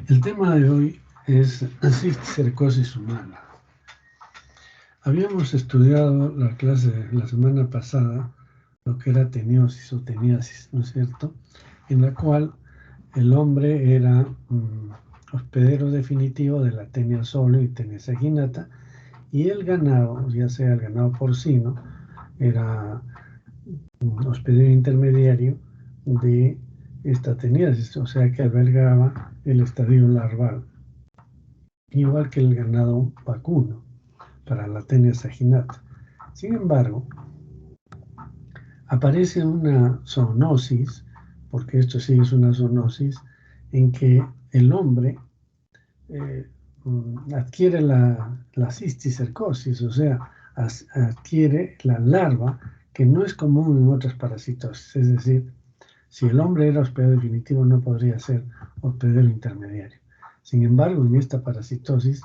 El tema de hoy es cisticercosis humana. Habíamos estudiado la clase de la semana pasada lo que era teniosis o teniasis, ¿no es cierto? En la cual el hombre era hospedero definitivo de la Tenia solio y Tenia saginata, y el ganado, ya sea el ganado porcino, era hospedero intermediario de esta teniasis, o sea que albergaba el estadio larval, igual que el ganado vacuno para la Tenia saginata. Sin embargo, aparece una zoonosis, porque esto sí es una zoonosis, en que el hombre adquiere la cisticercosis, o sea, adquiere la larva que no es común en otras parasitosis. Es decir, si el hombre era hospedero definitivo, no podría ser hospedero intermediario. Sin embargo, en esta parasitosis,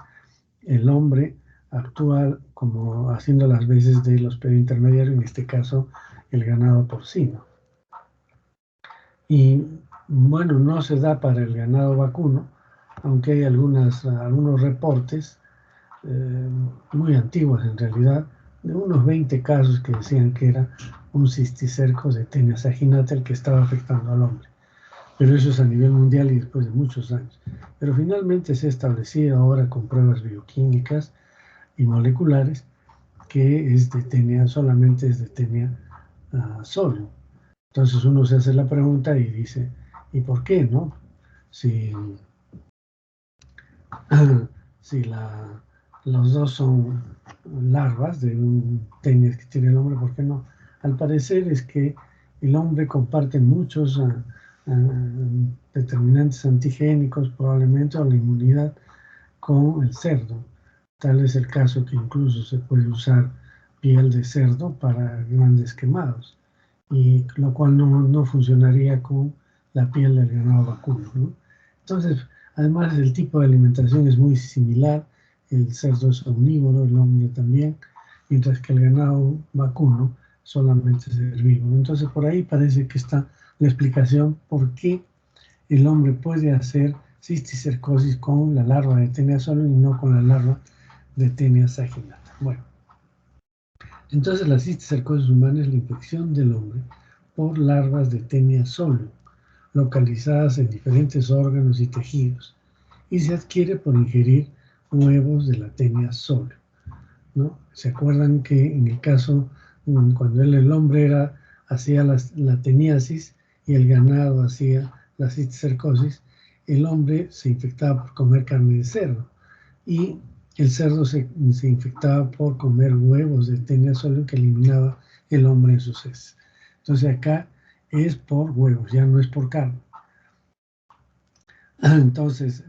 el hombre actúa como haciendo las veces del hospedero intermediario, en este caso, el ganado porcino. Y bueno, no se da para el ganado vacuno, aunque hay algunos reportes muy antiguos en realidad, de unos 20 casos que decían que era un cisticercos de Tenia saginata el que estaba afectando al hombre. Pero eso es a nivel mundial y después de muchos años. Pero finalmente se ha establecido ahora con pruebas bioquímicas y moleculares que es de Tenia, solamente es de Tenia solio. Entonces uno se hace la pregunta y dice, ¿y por qué, no? Si los dos son larvas de un Tenia que tiene el hombre, ¿por qué no? Al parecer es que el hombre comparte muchos determinantes antigénicos, probablemente, o la inmunidad con el cerdo. Tal es el caso que incluso se puede usar piel de cerdo para grandes quemados, y lo cual no funcionaría con la piel del ganado vacuno, ¿no? Entonces, además el tipo de alimentación es muy similar, el cerdo es omnívoro, el hombre también, mientras que el ganado vacuno solamente es herbívoro. Entonces, por ahí parece que está la explicación por qué el hombre puede hacer cisticercosis con la larva de Tenia solio y no con la larva de Tenia saginata. Bueno, entonces la cisticercosis humana es la infección del hombre por larvas de Tenia solio, localizadas en diferentes órganos y tejidos, y se adquiere por ingerir huevos de la Tenia solio, ¿no? ¿Se acuerdan que en el caso, cuando el hombre hacía la teniasis y el ganado hacía la cisticercosis, el hombre se infectaba por comer carne de cerdo y el cerdo se infectaba por comer huevos de Tenia solio que eliminaba el hombre en sus heces. Entonces acá es por huevos, ya no es por carne. Entonces,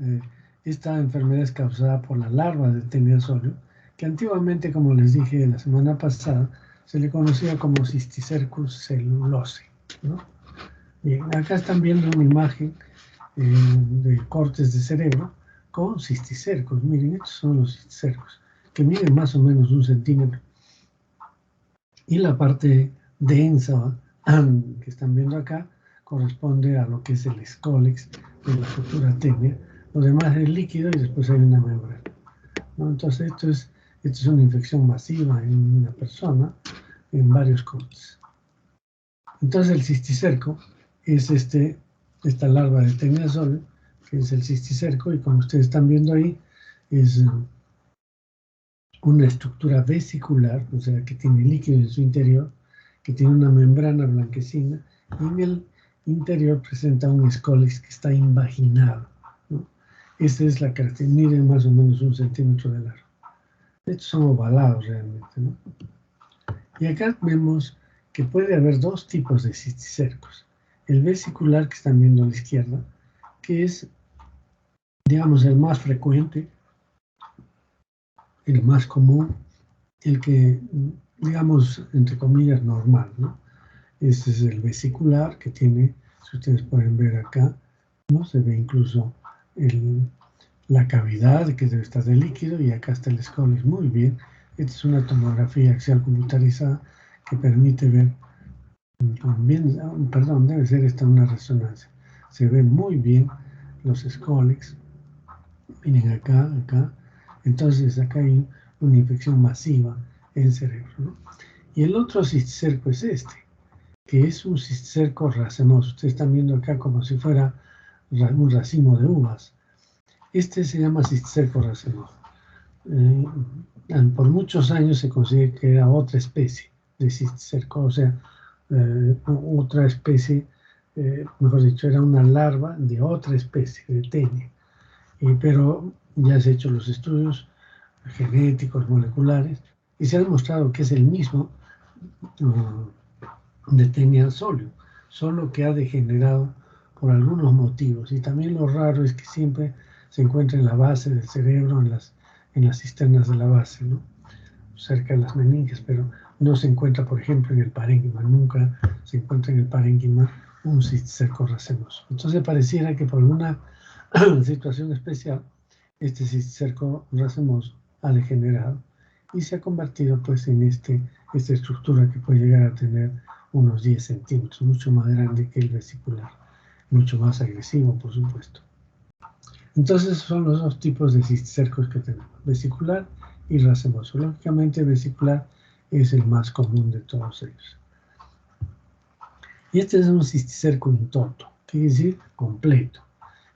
esta enfermedad es causada por la larva de Tenia solio, que antiguamente, como les dije la semana pasada, se le conocía como Cisticercus cellulose, ¿no? Bien, acá están viendo una imagen de cortes de cerebro con cisticercos. Miren, estos son los cisticercos, que miden más o menos 1 centímetro. Y la parte densa que están viendo acá corresponde a lo que es el escólex de la futura tenia. Lo demás es líquido y después hay una membrana, ¿no? Entonces esto es una infección masiva en una persona en varios cortes. Entonces el cisticerco es esta larva de Tenia solio, que es el cisticerco, y como ustedes están viendo ahí, es una estructura vesicular, o sea, que tiene líquido en su interior, que tiene una membrana blanquecina, y en el interior presenta un escólex que está invaginado, ¿no? Esa es la característica, mide más o menos 1 centímetro de largo. Estos son ovalados realmente, ¿no? Y acá vemos que puede haber dos tipos de cisticercos. El vesicular, que están viendo a la izquierda, que es, digamos, el más frecuente, el más común, el que, digamos, entre comillas, normal, ¿no? Este es el vesicular, que tiene, si ustedes pueden ver acá, ¿no? Se ve incluso la cavidad que debe estar de líquido, y acá está el escólex. Muy bien. Esta es una tomografía axial computarizada que permite ver, debe ser esta una resonancia, se ven muy bien los Scolex. Miren acá. Entonces acá hay una infección masiva en el cerebro, ¿no? Y el otro cisticerco es este, que es un cisticerco racemoso. Ustedes están viendo acá como si fuera un racimo de uvas. Este se llama cisticerco racemoso. Por muchos años se considera que era otra especie de cisticerco, o sea, otra especie, mejor dicho, era una larva de otra especie, de tenia. Pero ya se han hecho los estudios genéticos, moleculares, y se ha demostrado que es el mismo de Tenia solio, solo que ha degenerado por algunos motivos. Y también lo raro es que siempre se encuentra en la base del cerebro, en las cisternas de la base, ¿no? Cerca de las meninges, pero no se encuentra, por ejemplo, en el parénquima. Nunca se encuentra en el parénquima un cisticerco racemoso. Entonces pareciera que por alguna situación especial, este cisticerco racemoso ha degenerado y se ha convertido pues en esta estructura que puede llegar a tener unos 10 centímetros, mucho más grande que el vesicular, mucho más agresivo, por supuesto. Entonces son los dos tipos de cisticercos que tenemos, vesicular y racemoso. Lógicamente vesicular es el más común de todos ellos. Y este es un cisticerco intoto, quiere decir completo.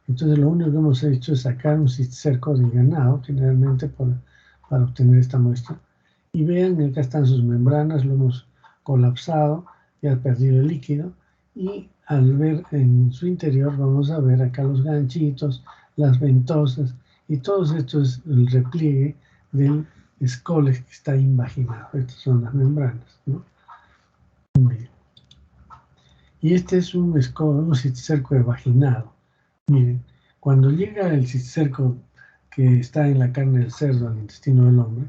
Entonces lo único que hemos hecho es sacar un cisticerco del ganado, generalmente para obtener esta muestra. Y vean, acá están sus membranas, lo hemos colapsado, ya ha perdido el líquido. Y al ver en su interior vamos a ver acá los ganchitos, las ventosas, y todo esto es el repliegue del Scolex que está invaginado. Estas son las membranas, ¿no? Muy bien. Y este es un cisticerco evaginado. Miren, cuando llega el cisticerco que está en la carne del cerdo al intestino del hombre,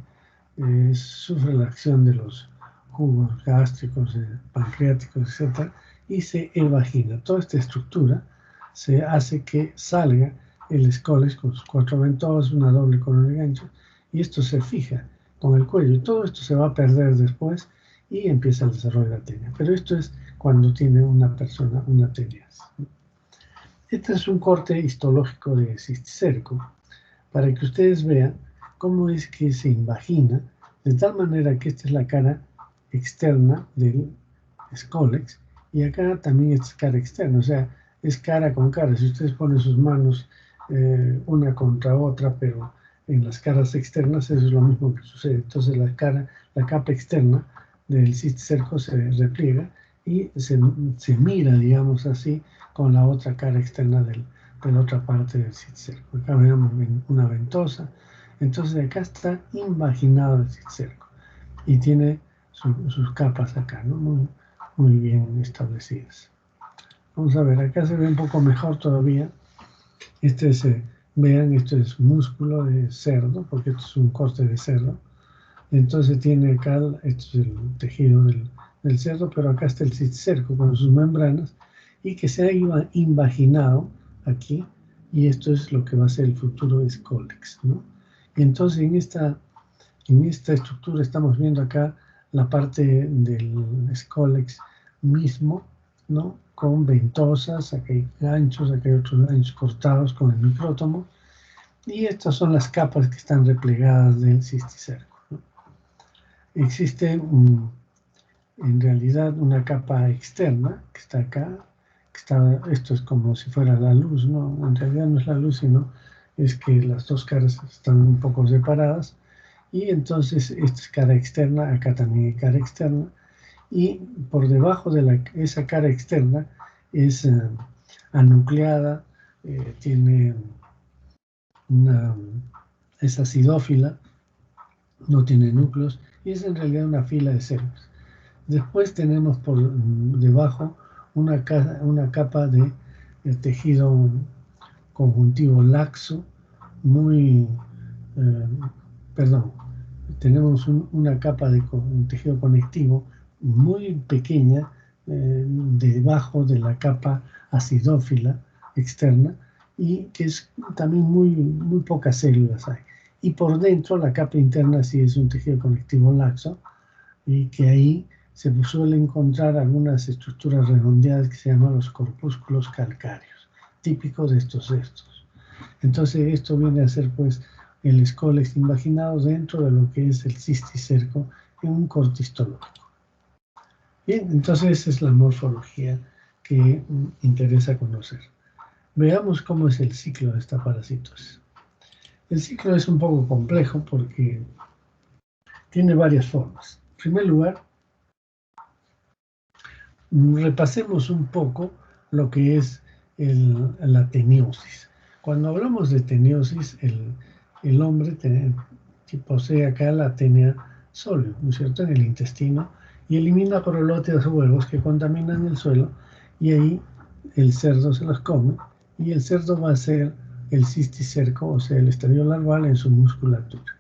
sufre la acción de los jugos gástricos, pancreáticos, etc., y se evagina. Toda esta estructura se hace que salga el Scolex con sus 4 ventosas, una doble corona de gancho, y esto se fija con el cuello. Todo esto se va a perder después y empieza el desarrollo de la tenia. Pero esto es cuando tiene una persona una tenia. Este es un corte histológico de cisticerco para que ustedes vean cómo es que se invagina, de tal manera que esta es la cara externa del Scolex y acá también es cara externa, o sea, es cara con cara. Si ustedes ponen sus manos una contra otra, pero en las caras externas eso es lo mismo que sucede. Entonces la capa externa del cisticerco se repliega y se mira, digamos así, con la otra cara externa de la otra parte del cisticerco. Acá vemos una ventosa. Entonces acá está invaginado el cisticerco y tiene sus capas acá, ¿no? Muy bien establecidas. Vamos a ver, acá se ve un poco mejor todavía. Vean, esto es músculo de cerdo, porque esto es un corte de cerdo. Entonces tiene acá, esto es el tejido del cerdo, pero acá está el cisticerco con sus membranas y que se ha invaginado aquí, y esto es lo que va a ser el futuro Scolex, ¿no? Y entonces en esta estructura estamos viendo acá la parte del Scolex mismo, ¿no? Con ventosas, acá hay ganchos, acá hay otros ganchos cortados con el micrótomo, y estas son las capas que están replegadas del cisticerco, ¿no? Existe en realidad una capa externa que está acá, esto es como si fuera la luz, ¿no? En realidad no es la luz, sino es que las dos caras están un poco separadas, y entonces esta es cara externa, acá también hay cara externa, y por debajo de esa cara externa es anucleada, tiene es acidófila, no tiene núcleos, y es en realidad una fila de células. Después tenemos por debajo una capa de tejido conjuntivo laxo, tenemos una capa de un tejido conectivo muy pequeña debajo de la capa acidófila externa, y que es también muy pocas células hay. Y por dentro la capa interna sí es un tejido conectivo laxo, y que ahí se suele encontrar algunas estructuras redondeadas que se llaman los corpúsculos calcáreos. típico de estos cestos. Entonces esto viene a ser pues el escólex invaginado dentro de lo que es el cisticerco en un corte histológico. Bien, entonces esa es la morfología que interesa conocer. Veamos cómo es el ciclo de esta parasitosis. El ciclo es un poco complejo porque tiene varias formas. En primer lugar, repasemos un poco lo que es la teniosis. Cuando hablamos de teniosis, el hombre posee acá la tenia sóleo, ¿no es cierto?, en el intestino, y elimina prolóteos huevos que contaminan el suelo, y ahí el cerdo se los come, y el cerdo va a ser el cisticerco, o sea, el estadio larval en su musculatura.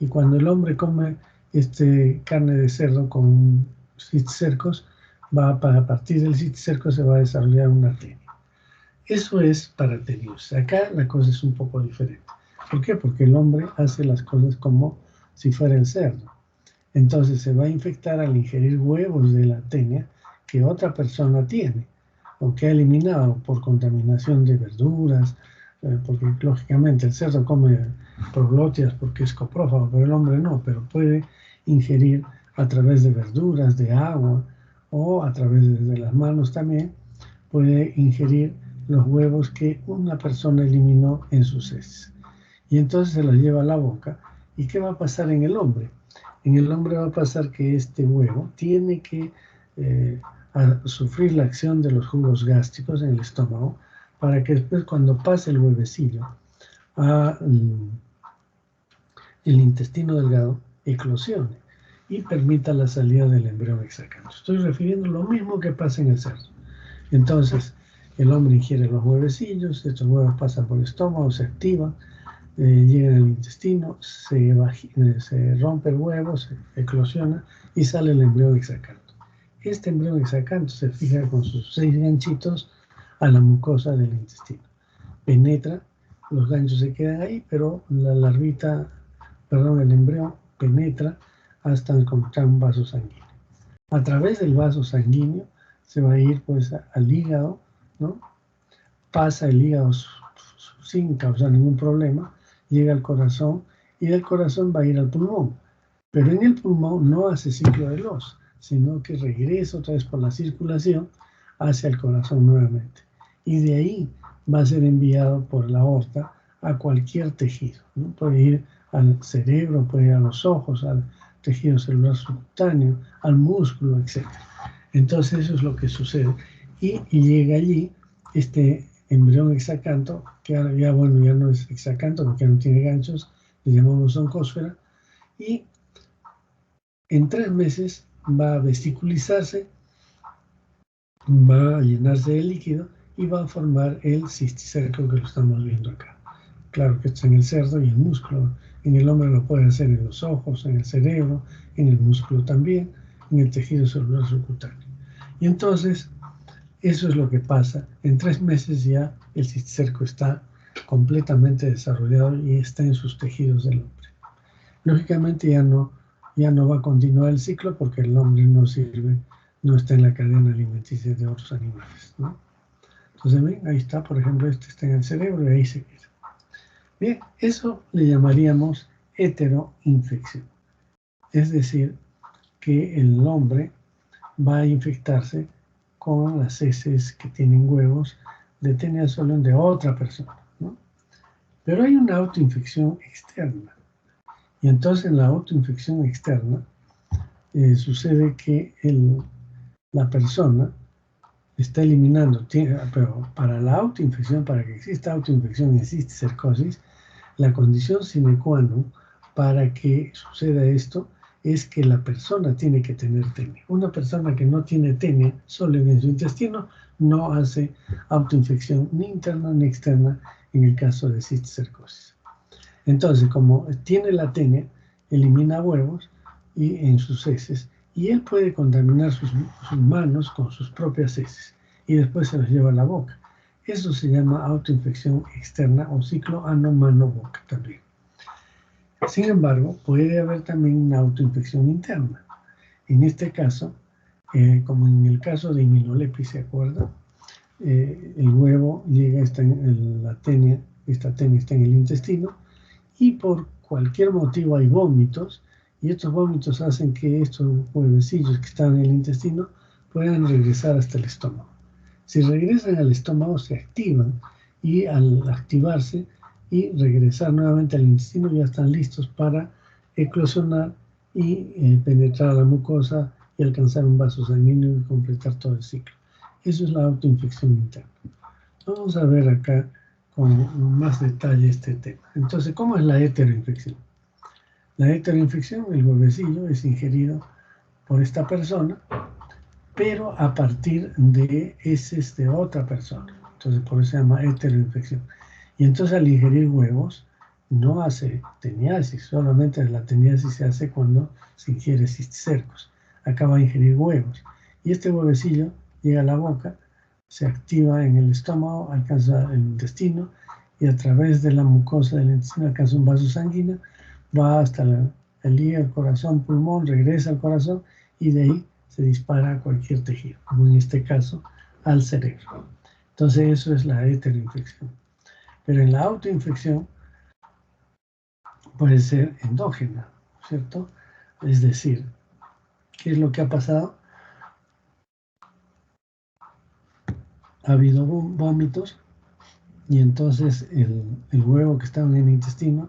Y cuando el hombre come carne de cerdo con cisticercos, a partir del cisticerco se va a desarrollar una tenia. Eso es para teniosis. Acá la cosa es un poco diferente. ¿Por qué? Porque el hombre hace las cosas como si fuera el cerdo. Entonces se va a infectar al ingerir huevos de la tenia que otra persona tiene o que ha eliminado por contaminación de verduras, porque lógicamente el cerdo come proglótidas porque es coprófago, pero el hombre no, pero puede ingerir a través de verduras, de agua o a través de las manos también, puede ingerir los huevos que una persona eliminó en sus heces. Y entonces se los lleva a la boca. ¿Y qué va a pasar en el hombre? En el hombre va a pasar que este huevo tiene que sufrir la acción de los jugos gástricos en el estómago para que después cuando pase el huevecillo al el intestino delgado eclosione y permita la salida del embrión hexacanto. Estoy refiriendo lo mismo que pasa en el cerdo. Entonces, el hombre ingiere los huevecillos, estos huevos pasan por el estómago, se activan, llegan al intestino, se rompe el huevo, se eclosiona y sale el embrión hexacanto. Este embrión hexacanto se fija con sus 6 ganchitos a la mucosa del intestino. Penetra, los ganchos se quedan ahí, pero el embrión penetra hasta encontrar un vaso sanguíneo. A través del vaso sanguíneo se va a ir pues al hígado, ¿no? Pasa el hígado sin causar ningún problema, llega al corazón y del corazón va a ir al pulmón. Pero en el pulmón no hace ciclo de Loos, sino que regresa otra vez por la circulación hacia el corazón nuevamente. Y de ahí va a ser enviado por la aorta a cualquier tejido, ¿no? Puede ir al cerebro, puede ir a los ojos, al tejido celular subcutáneo, al músculo, etc. Entonces eso es lo que sucede. Y llega allí este embrión hexacanto, que ahora ya no es hexacanto porque ya no tiene ganchos, le llamamos oncósfera, y en 3 meses va a vesiculizarse, va a llenarse de líquido y va a formar el cisticerco que lo estamos viendo acá. Claro que está en el cerdo y el músculo. En el hombre lo puede hacer en los ojos, en el cerebro, en el músculo también, en el tejido celular subcutáneo. Y entonces, eso es lo que pasa. En 3 meses ya el cisticerco está completamente desarrollado y está en sus tejidos del hombre. Lógicamente ya no va a continuar el ciclo porque el hombre no sirve, no está en la cadena alimenticia de otros animales, ¿no? Entonces, ven, ahí está, por ejemplo, este está en el cerebro y ahí se queda. Bien, eso le llamaríamos heteroinfección. Es decir, que el hombre va a infectarse con las heces que tienen huevos de tenia sóleo de otra persona, ¿no? Pero hay una autoinfección externa. Y entonces en la autoinfección externa sucede que la persona está eliminando, pero para la autoinfección, para que exista autoinfección y existe cisticercosis, la condición sine qua non para que suceda esto es que la persona tiene que tener tenia. Una persona que no tiene tenia solo en su intestino no hace autoinfección ni interna ni externa en el caso de cisticercosis. Entonces, como tiene la tenia, elimina huevos y en sus heces y él puede contaminar sus manos con sus propias heces y después se las lleva a la boca. Eso se llama autoinfección externa o ciclo ano-mano-boca también. Sin embargo, puede haber también una autoinfección interna. En este caso, como en el caso de Immunolepis, ¿se acuerdan? el huevo llega, está en la tenia, esta tenia está en el intestino, y por cualquier motivo hay vómitos, y estos vómitos hacen que estos huevecillos que están en el intestino puedan regresar hasta el estómago. Si regresan al estómago se activan, y al activarse y regresar nuevamente al intestino ya están listos para eclosionar y penetrar a la mucosa y alcanzar un vaso sanguíneo y completar todo el ciclo. Eso es la autoinfección interna. Vamos a ver acá con más detalle este tema. Entonces, ¿cómo es la heteroinfección? La heteroinfección, el huevecillo es ingerido por esta persona, pero a partir de heces de otra persona. Entonces, por eso se llama heteroinfección. Y entonces, al ingerir huevos, no hace teniasis, solamente la teniasis se hace cuando se ingiere cisticercos. Acaba de ingerir huevos. Y este huevecillo llega a la boca, se activa en el estómago, alcanza el intestino, y a través de la mucosa del intestino alcanza un vaso sanguíneo, va hasta el hígado, el corazón, pulmón, regresa al corazón, y de ahí se dispara a cualquier tejido, como en este caso al cerebro. Entonces eso es la heteroinfección. Pero en la autoinfección puede ser endógena, ¿cierto? Es decir, ¿qué es lo que ha pasado? Ha habido vómitos y entonces el huevo que estaba en el intestino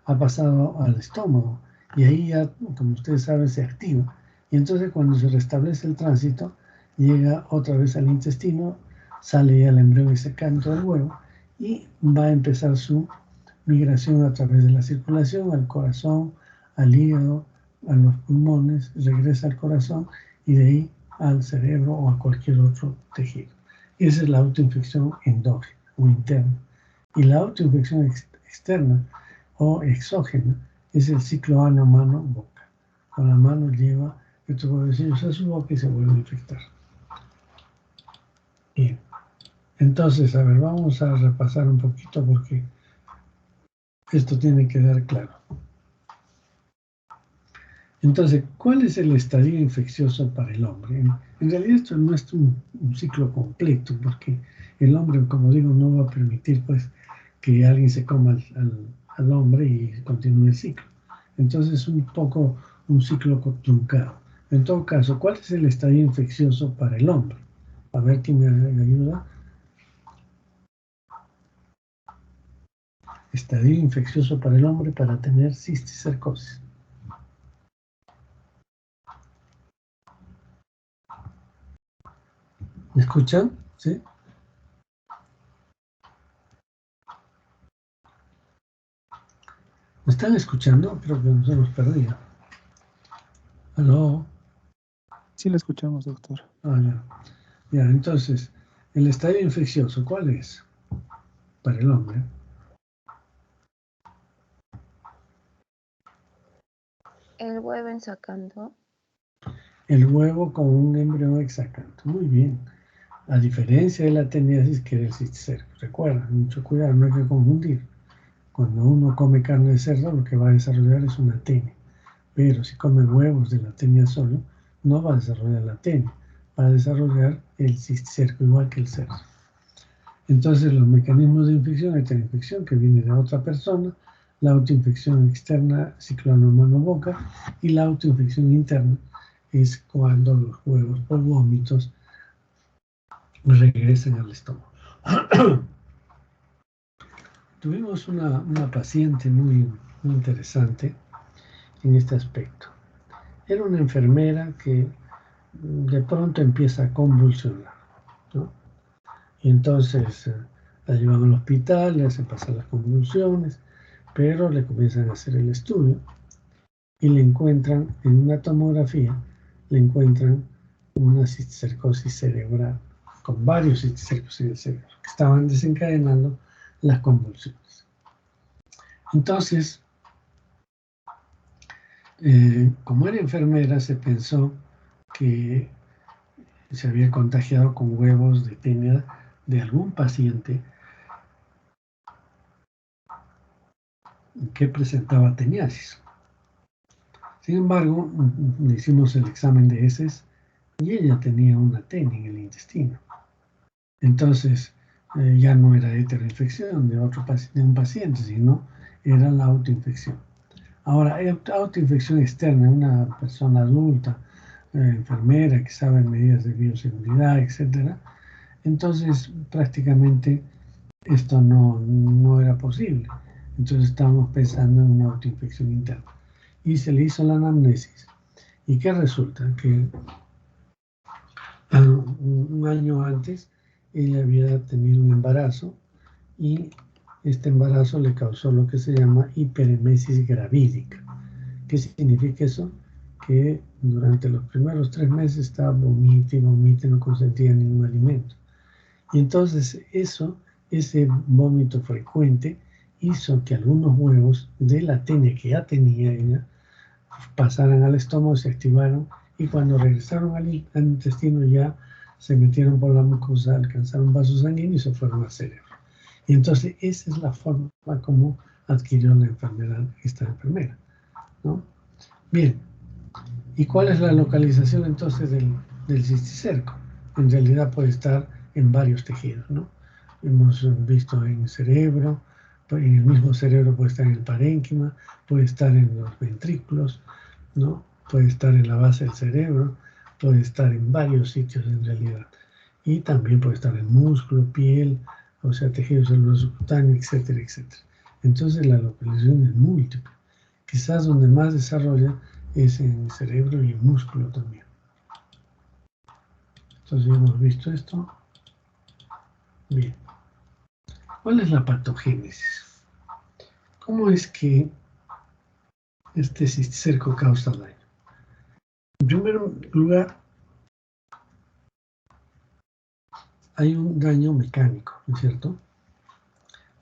ha pasado al estómago y ahí ya, como ustedes saben, se activa. Y entonces cuando se restablece el tránsito, llega otra vez al intestino, sale ya el embrión y se canto del huevo y va a empezar su migración a través de la circulación al corazón, al hígado, a los pulmones, regresa al corazón y de ahí al cerebro o a cualquier otro tejido. Esa es la autoinfección endógena o interna. Y la autoinfección externa o exógena es el ciclo ano-mano-boca. Con la mano lleva estos huevecillos a su boca y se vuelve a infectar. Bien. Entonces, a ver, vamos a repasar un poquito porque esto tiene que quedar claro. Entonces, ¿cuál es el estadio infeccioso para el hombre? En realidad esto no es un ciclo completo, porque el hombre, como digo, no va a permitir pues, que alguien se coma al hombre y continúe el ciclo. Entonces es un poco un ciclo truncado. En todo caso, ¿cuál es el estadio infeccioso para el hombre? A ver quién me ayuda. Estadio infeccioso para el hombre para tener cisticercosis. ¿Me escuchan? ¿Sí? ¿Me están escuchando? Creo que nos hemos perdido. ¿Aló? Sí, lo escuchamos, doctor. Ah, ya. Ya, entonces, el estadio infeccioso, ¿cuál es? Para el hombre. El huevo ensacando. El huevo con un embrión exacante. Muy bien. A diferencia de la teniasis que era el cisticerco. Recuerda, mucho cuidado, no hay que confundir. Cuando uno come carne de cerdo, lo que va a desarrollar es una tenia. Pero si come huevos de la tenia solo, no va a desarrollar la tenia. Va a desarrollar el cisticerco igual que el cerdo. Entonces, los mecanismos de infección, heteroinfección, que viene de otra persona, la autoinfección externa, ciclo ano-mano-boca, y la autoinfección interna es cuando los huevos por vómitos regresan al estómago. Tuvimos una paciente muy interesante en este aspecto. Era una enfermera que de pronto empieza a convulsionar, ¿no? Y entonces la llevan al hospital, le hacen pasar las convulsiones, pero le comienzan a hacer el estudio y le encuentran en una tomografía, le encuentran una cisticercosis cerebral, con varios cisticercos en el cerebro, que estaban desencadenando las convulsiones. Entonces, como era enfermera, se pensó que se había contagiado con huevos de tenia de algún paciente que presentaba teniasis. Sin embargo, le hicimos el examen de heces y ella tenía una tenia en el intestino. Entonces, ya no era heteroinfección de un paciente, sino era la autoinfección. Ahora, autoinfección externa, una persona adulta, enfermera que sabe medidas de bioseguridad, etc. Entonces, prácticamente esto no era posible. Entonces estábamos pensando en una autoinfección interna. Y se le hizo la anamnesis. ¿Y qué resulta? Que un año antes ella había tenido un embarazo y este embarazo le causó lo que se llama hiperemesis gravídica. ¿Qué significa eso? Que durante los primeros 3 meses estaba vomite y vomite, no consentía ningún alimento. Y entonces ese vómito frecuente hizo que algunos huevos de la tenia que ya tenía ella pasaran al estómago, se activaron y cuando regresaron al intestino ya se metieron por la mucosa, alcanzaron vasos sanguíneos y se fueron al cerebro. Y entonces esa es la forma como adquirió la enfermedad esta enfermera, ¿no? Bien, ¿y cuál es la localización entonces del cisticerco? En realidad puede estar en varios tejidos, ¿no? Hemos visto en el cerebro, en el mismo cerebro puede estar en el parénquima, puede estar en los ventrículos, ¿no? Puede estar en la base del cerebro, puede estar en varios sitios en realidad. Y también puede estar en músculo, piel, o sea, tejido celuloso cutáneo, etcétera, etcétera. Entonces la localización es múltiple. Quizás donde más desarrolla es en el cerebro y el músculo también. Entonces ya hemos visto esto. Bien. ¿Cuál es la patogénesis? ¿Cómo es que este cisticerco causa daño? En primer lugar, hay un daño mecánico, ¿no es cierto?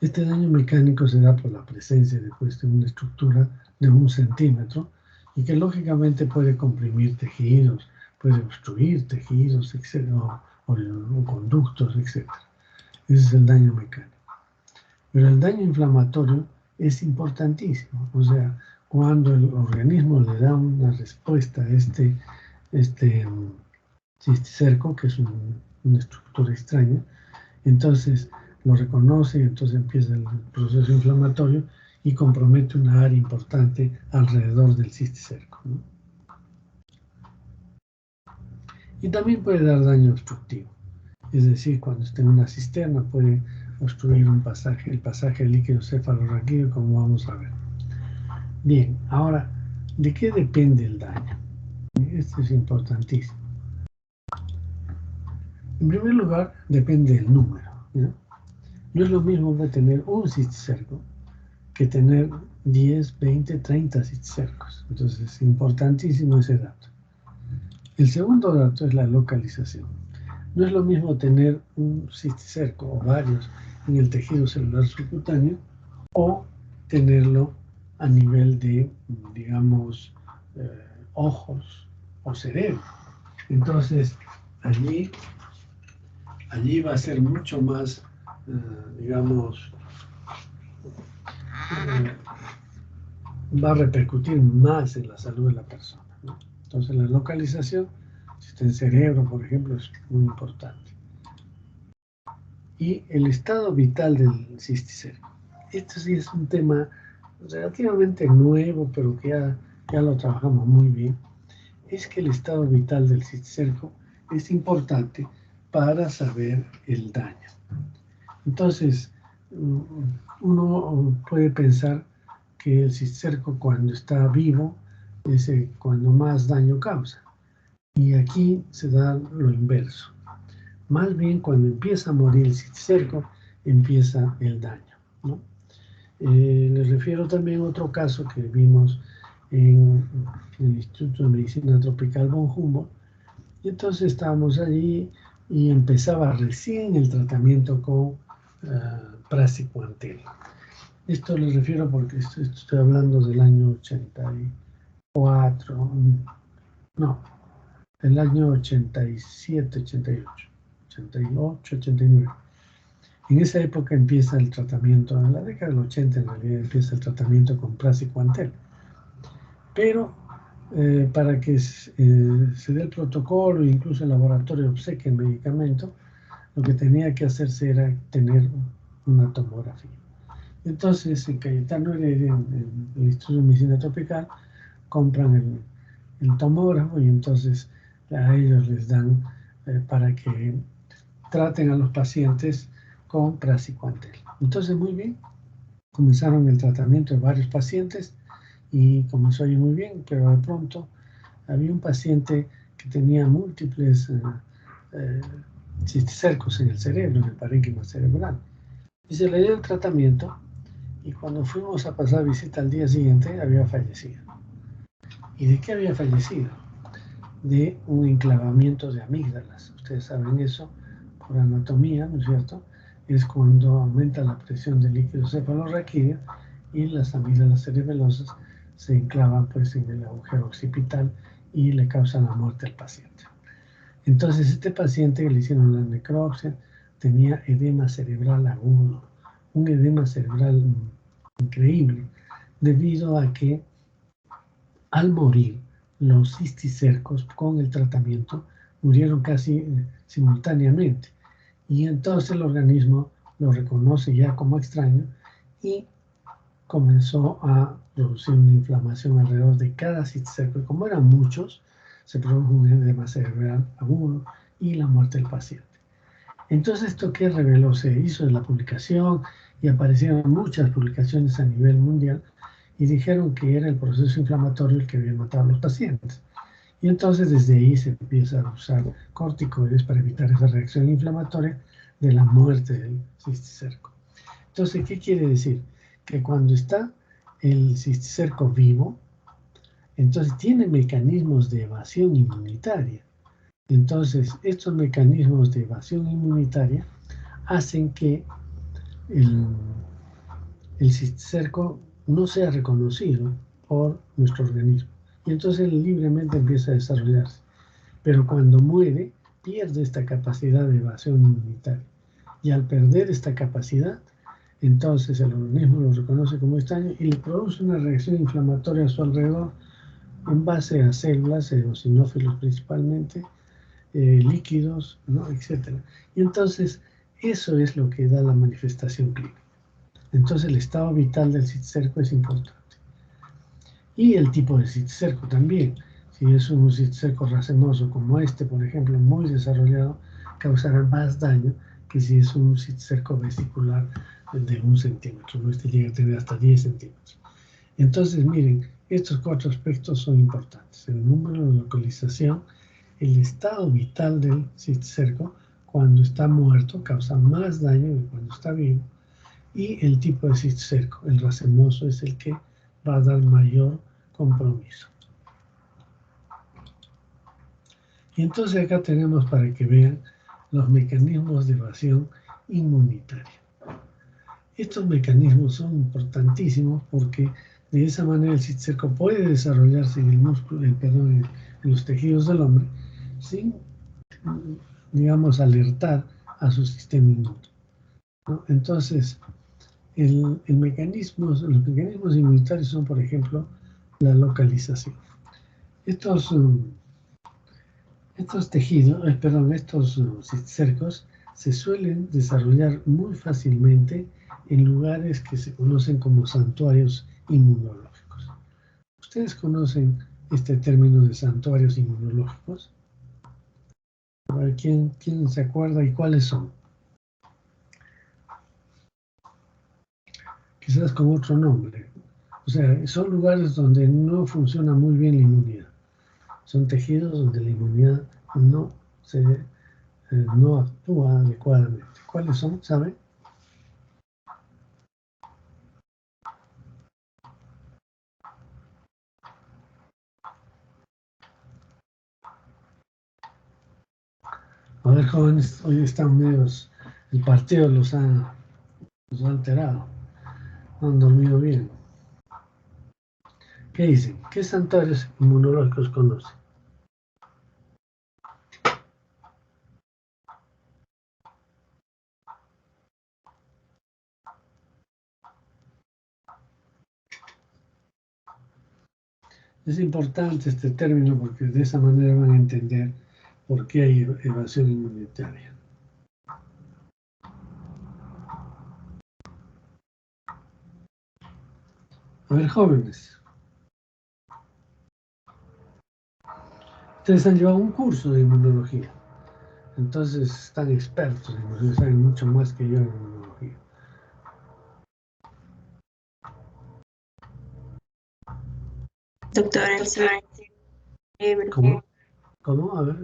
Este daño mecánico se da por la presencia de una estructura de 1 centímetro y que lógicamente puede comprimir tejidos, puede obstruir tejidos, etc., o conductos, etc. Ese es el daño mecánico. Pero el daño inflamatorio es importantísimo. O sea, cuando el organismo le da una respuesta a este cisticerco, que es una estructura extraña, entonces lo reconoce y entonces empieza el proceso inflamatorio y compromete una área importante alrededor del cisticerco, ¿no? Y también puede dar daño obstructivo. Es decir, cuando está en una cisterna puede obstruir el pasaje del líquido cefalorraquídeo, como vamos a ver. Bien, ahora, ¿de qué depende el daño? Esto es importantísimo. En primer lugar, depende del número, ¿no? No es lo mismo tener un cisticerco que tener 10, 20, 30 cisticercos. Entonces es importantísimo ese dato. El segundo dato es la localización. No es lo mismo tener un cisticerco o varios en el tejido celular subcutáneo o tenerlo a nivel de, digamos, ojos o cerebro. Entonces, allí va a ser mucho más, digamos, va a repercutir más en la salud de la persona, ¿no? Entonces, la localización, si está en cerebro, por ejemplo, es muy importante. Y el estado vital del cisticerco. Esto sí es un tema relativamente nuevo, pero que ya lo trabajamos muy bien. Es que el estado vital del cisticerco es importante para saber el daño. Entonces, uno puede pensar que el cisticerco cuando está vivo es cuando más daño causa. Y aquí se da lo inverso. Más bien cuando empieza a morir el cisticerco, empieza el daño, ¿no? Les refiero también a otro caso que vimos en el Instituto de Medicina Tropical von Humboldt. Y entonces estábamos allí y empezaba recién el tratamiento con praziquantel. Esto les refiero porque estoy hablando del año 84, no, del año 87, 88, 88, 89. En esa época empieza el tratamiento, en la década del 80 en realidad empieza el tratamiento con praziquantel. Pero para que se dé el protocolo, incluso el laboratorio obsequia el medicamento, lo que tenía que hacerse era tener una tomografía. Entonces, en Cayetano Heredia, en el Instituto de Medicina Tropical, compran el tomógrafo y entonces a ellos les dan para que traten a los pacientes con praziquantel. Entonces, muy bien, comenzaron el tratamiento de varios pacientes y comenzó a ir muy bien, pero de pronto había un paciente que tenía múltiples cisticercos en el cerebro, en el parénquima cerebral. Y se le dio el tratamiento y cuando fuimos a pasar visita al día siguiente había fallecido. ¿Y de qué había fallecido? De un enclavamiento de amígdalas. Ustedes saben eso por anatomía, ¿no es cierto? Es cuando aumenta la presión del líquido cefalorraquídeo y las amígdalas cerebelosas se enclavan pues en el agujero occipital y le causan la muerte al paciente. Entonces este paciente que le hicieron la necropsia tenía edema cerebral agudo, un edema cerebral increíble, debido a que al morir los cisticercos con el tratamiento murieron casi simultáneamente y entonces el organismo lo reconoce ya como extraño y comenzó a producir una inflamación alrededor de cada cisticerco y como eran muchos se produjo un edema cerebral agudo y la muerte del paciente. Entonces esto que reveló, se hizo en la publicación y aparecieron muchas publicaciones a nivel mundial y dijeron que era el proceso inflamatorio el que había matado a los pacientes. Y entonces desde ahí se empieza a usar corticoides para evitar esa reacción inflamatoria de la muerte del cisticerco. Entonces, ¿qué quiere decir? Que cuando está el cisticerco vivo, entonces tiene mecanismos de evasión inmunitaria. Entonces, estos mecanismos de evasión inmunitaria hacen que el cisticerco no sea reconocido por nuestro organismo. Y entonces él libremente empieza a desarrollarse. Pero cuando muere, pierde esta capacidad de evasión inmunitaria. Y al perder esta capacidad, entonces el organismo lo reconoce como extraño y le produce una reacción inflamatoria a su alrededor en base a células, eosinófilos principalmente, líquidos, ¿no? Etc. Y entonces eso es lo que da la manifestación clínica. Entonces el estado vital del cisticerco es importante. Y el tipo de cisticerco también. Si es un cisticerco racemoso como este, por ejemplo, muy desarrollado, causará más daño que si es un cisticerco vesicular de 1 centímetro. ¿No? Este llega a tener hasta 10 centímetros. Entonces, miren, estos 4 aspectos son importantes. El número de localización, el estado vital del cisticerco, cuando está muerto, causa más daño que cuando está vivo. Y el tipo de cisticerco, el racemoso, es el que va a dar mayor compromiso. Y entonces acá tenemos para que vean los mecanismos de evasión inmunitaria. Estos mecanismos son importantísimos porque de esa manera el cisticerco puede desarrollarse en el músculo, en los tejidos del hombre sin, digamos, alertar a su sistema inmune, ¿no? Entonces, los mecanismos inmunitarios son, por ejemplo, la localización. Estos tejidos, estos cisticercos se suelen desarrollar muy fácilmente en lugares que se conocen como santuarios inmunológicos. ¿Ustedes conocen este término de santuarios inmunológicos? A ver, ¿quién se acuerda y cuáles son? Quizás con otro nombre. O sea, son lugares donde no funciona muy bien la inmunidad. Son tejidos donde la inmunidad no actúa adecuadamente. ¿Cuáles son? ¿Saben? A ver, jóvenes, hoy están medios, el partido los ha alterado, no han dormido bien. ¿Qué dicen? ¿Qué santuarios inmunológicos conocen? Es importante este término porque de esa manera van a entender por qué hay evasión inmunitaria. A ver, jóvenes. Ustedes han llevado un curso de inmunología. Entonces están expertos en inmunología, saben mucho más que yo en inmunología. Doctor, el cerebro. ¿Cómo? ¿Cómo? A ver,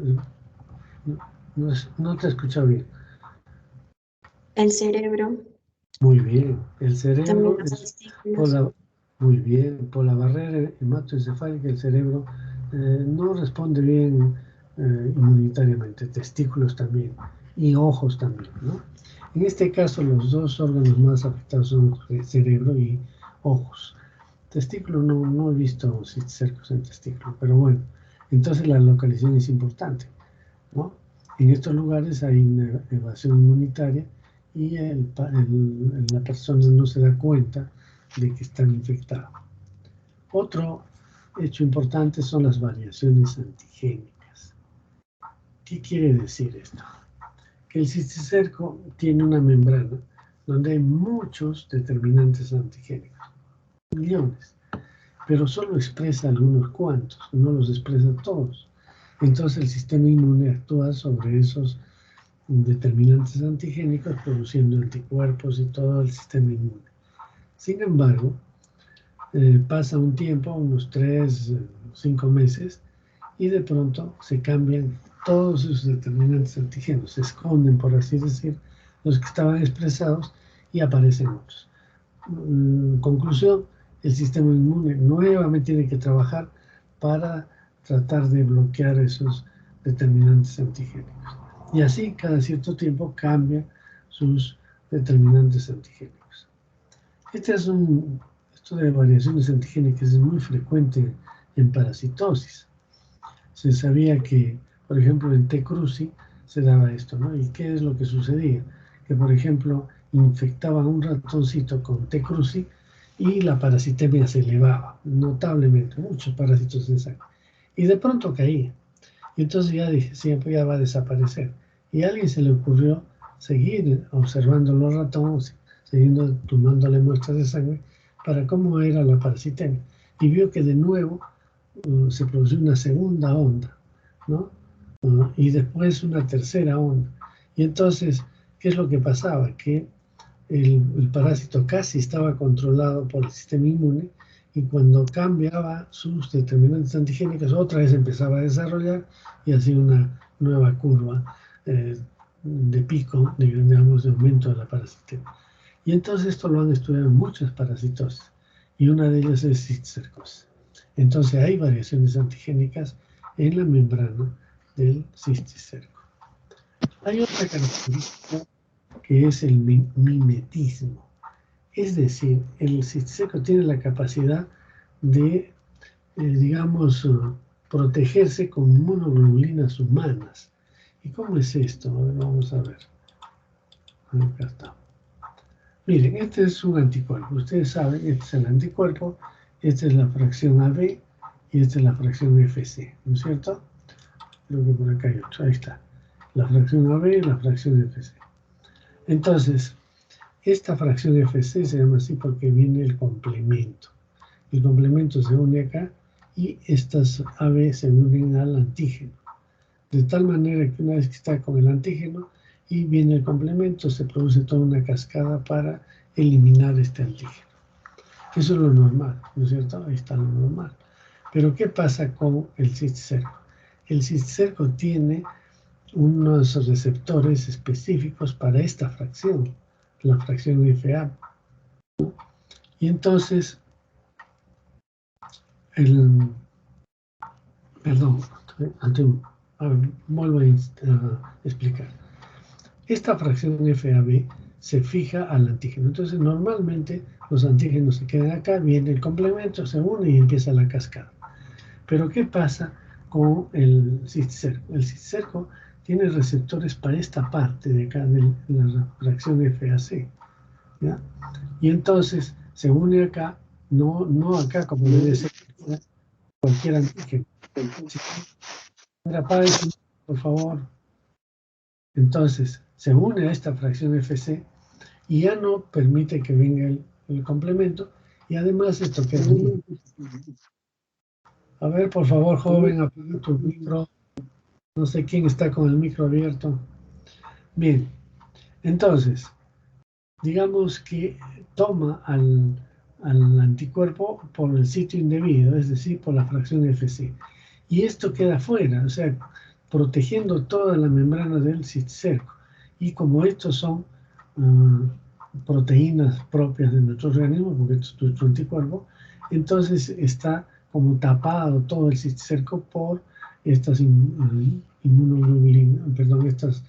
no te he escuchado bien. El cerebro. Muy bien. El También cerebro los es testículos. muy bien. Por la barrera hematoencefálica, el cerebro no responde bien inmunitariamente. Testículos también. Y ojos también, ¿no? En este caso, los dos órganos más afectados son el cerebro y ojos. Testículo no he visto cisticercos en testículo, pero bueno, entonces la localización es importante, ¿no? En estos lugares hay una evasión inmunitaria y la persona no se da cuenta de que está infectada. Otro hecho importante son las variaciones antigénicas. ¿Qué quiere decir esto? Que el cisticerco tiene una membrana donde hay muchos determinantes antigénicos, millones, pero solo expresa algunos cuantos, no los expresa todos. Entonces el sistema inmune actúa sobre esos determinantes antigénicos produciendo anticuerpos y todo el sistema inmune. Sin embargo, pasa un tiempo, unos 3, 5 meses, y de pronto se cambian todos esos determinantes antígenos, se esconden, por así decir, los que estaban expresados y aparecen otros. Conclusión, el sistema inmune nuevamente tiene que trabajar para tratar de bloquear esos determinantes antigénicos. Y así, cada cierto tiempo, cambia sus determinantes antigénicos. Esto de variaciones antigénicas es muy frecuente en parasitosis. Se sabía que, por ejemplo, en T. cruzi se daba esto, ¿no? ¿Y qué es lo que sucedía? Que, por ejemplo, infectaban a un ratoncito con T. cruzi y la parasitemia se elevaba notablemente, muchos parásitos en sangre. Y de pronto caía. Y entonces ya dije, siempre ya va a desaparecer. Y a alguien se le ocurrió seguir observando los ratones, siguiendo tomándole muestras de sangre para cómo era la parasitemia. Y vio que de nuevo se produció una segunda onda, ¿no? Y después una tercera onda. Y entonces, ¿qué es lo que pasaba? Que el parásito casi estaba controlado por el sistema inmune y cuando cambiaba sus determinantes antigénicos, otra vez empezaba a desarrollar y hacía una nueva curva de pico, digamos, de aumento de la parasitemia. Y entonces esto lo han estudiado en muchas parasitosis y una de ellas es cisticercosis. Entonces hay variaciones antigénicas en la membrana del cisticerco. Hay otra característica que es el mimetismo. Es decir, el cisticerco tiene la capacidad de, digamos, protegerse con monoglobulinas humanas. ¿Y cómo es esto? Vamos a ver. Acá está. Miren, este es un anticuerpo. Ustedes saben, este es el anticuerpo, esta es la fracción AB y esta es la fracción FC, ¿no es cierto? Creo que por acá hay otro, ahí está. La fracción AB y la fracción FC. Entonces, esta fracción FC se llama así porque viene el complemento. El complemento se une acá y estas AB se unen al antígeno. De tal manera que una vez que está con el antígeno y viene el complemento, se produce toda una cascada para eliminar este antígeno. Eso es lo normal, ¿no es cierto? Ahí está lo normal. Pero ¿qué pasa con el cisticerco? El cisticerco tiene unos receptores específicos para esta fracción, la fracción FA. Y entonces, perdón, vuelvo a explicar. Esta fracción FAB se fija al antígeno. Entonces, normalmente los antígenos se quedan acá, viene el complemento, se une y empieza la cascada. Pero ¿qué pasa con el cisticerco? El cisticerco tiene receptores para esta parte de acá de la fracción FAC, ¿ya? Y entonces se une acá, no acá como debe ser cualquier antígeno. Por favor. Entonces se une a esta fracción FC y ya no permite que venga el complemento Y además esto que... A ver, por favor, joven, apaga tu micro. No sé quién está con el micro abierto. Bien, entonces, digamos que toma al anticuerpo por el sitio indebido, es decir, por la fracción FC. Y esto queda fuera, o sea, protegiendo toda la membrana del cisticerco. Y como estos son proteínas propias de nuestro organismo, porque esto es nuestro anticuerpo, entonces está como tapado todo el cisticerco por estas inmunoglobulinas, perdón, estas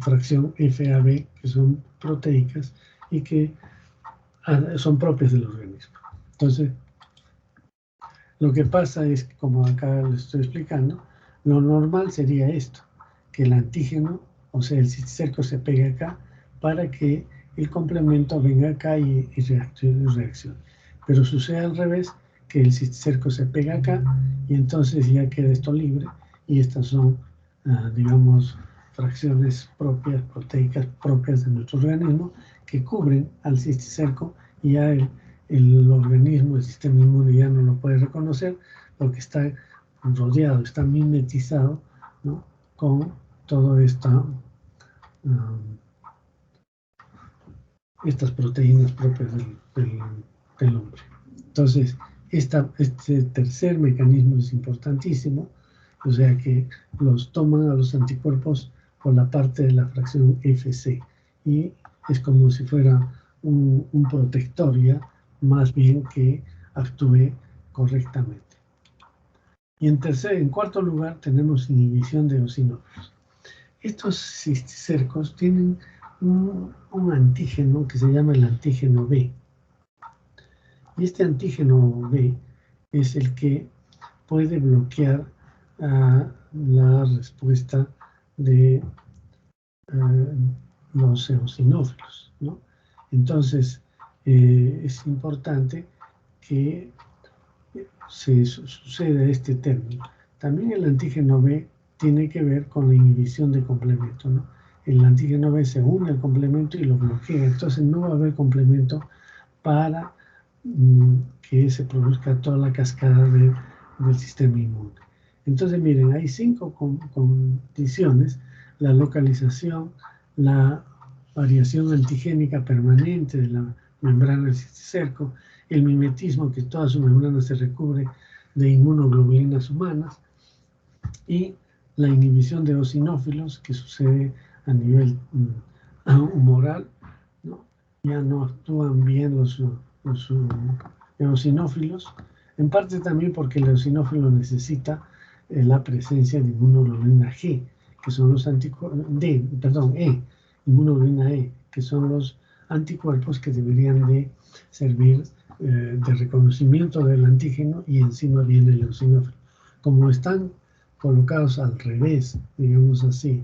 fracción FAB, que son proteicas y que son propias del organismo. Entonces, lo que pasa es que, como acá les estoy explicando, lo normal sería esto, que el antígeno, o sea, el cisticerco se pegue acá para que el complemento venga acá y reaccione. Pero sucede al revés, que el cisticerco se pega acá y entonces ya queda esto libre y estas son, digamos, fracciones propias, proteicas propias de nuestro organismo que cubren al cisticerco y ya el organismo, el sistema inmune ya no lo puede reconocer porque está rodeado, está mimetizado, ¿no?, con todo estas proteínas propias del hombre. Entonces, este tercer mecanismo es importantísimo, o sea que los toman a los anticuerpos por la parte de la fracción FC y es como si fuera un protector ya, más bien que actúe correctamente. Y en cuarto lugar tenemos inhibición de eosinófilos. Estos cisticercos tienen un antígeno que se llama el antígeno B. Y este antígeno B es el que puede bloquear la respuesta de los eosinófilos, ¿no? Entonces, es importante que se suceda este término. También el antígeno B tiene que ver con la inhibición de complemento, ¿no? El antígeno B se une al complemento y lo bloquea, entonces no va a haber complemento para que se produzca toda la cascada del sistema inmune. Entonces, miren, hay 5 condiciones: la localización, la variación antigénica permanente de la membrana del cisticerco, el mimetismo, que toda su membrana se recubre de inmunoglobulinas humanas, y la inhibición de eosinófilos, que sucede a nivel humoral, ¿no? Ya no actúan bien los eosinófilos, en parte también porque el eosinófilo necesita la presencia de inmunoglobulina G, que son los inmunoglobulina E, que son los anticuerpos que deberían de servir de reconocimiento del antígeno, y encima viene el eosinófilo. Como están colocados al revés, digamos así,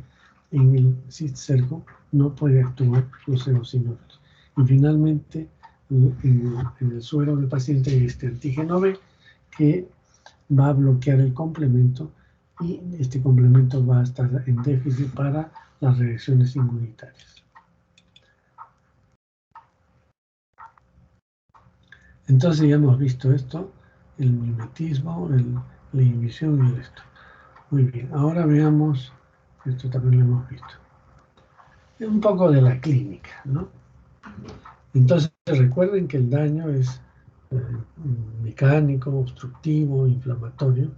en el cisticerco, no puede actuar los eosinófilos. Y finalmente, en el suero del paciente, este antígeno B, que va a bloquear el complemento, y este complemento va a estar en déficit para las reacciones inmunitarias. Entonces ya hemos visto esto, el mimetismo, la inhibición y esto. Muy bien, ahora veamos, esto también lo hemos visto, un poco de la clínica, ¿no? Entonces recuerden que el daño es mecánico, obstructivo, inflamatorio,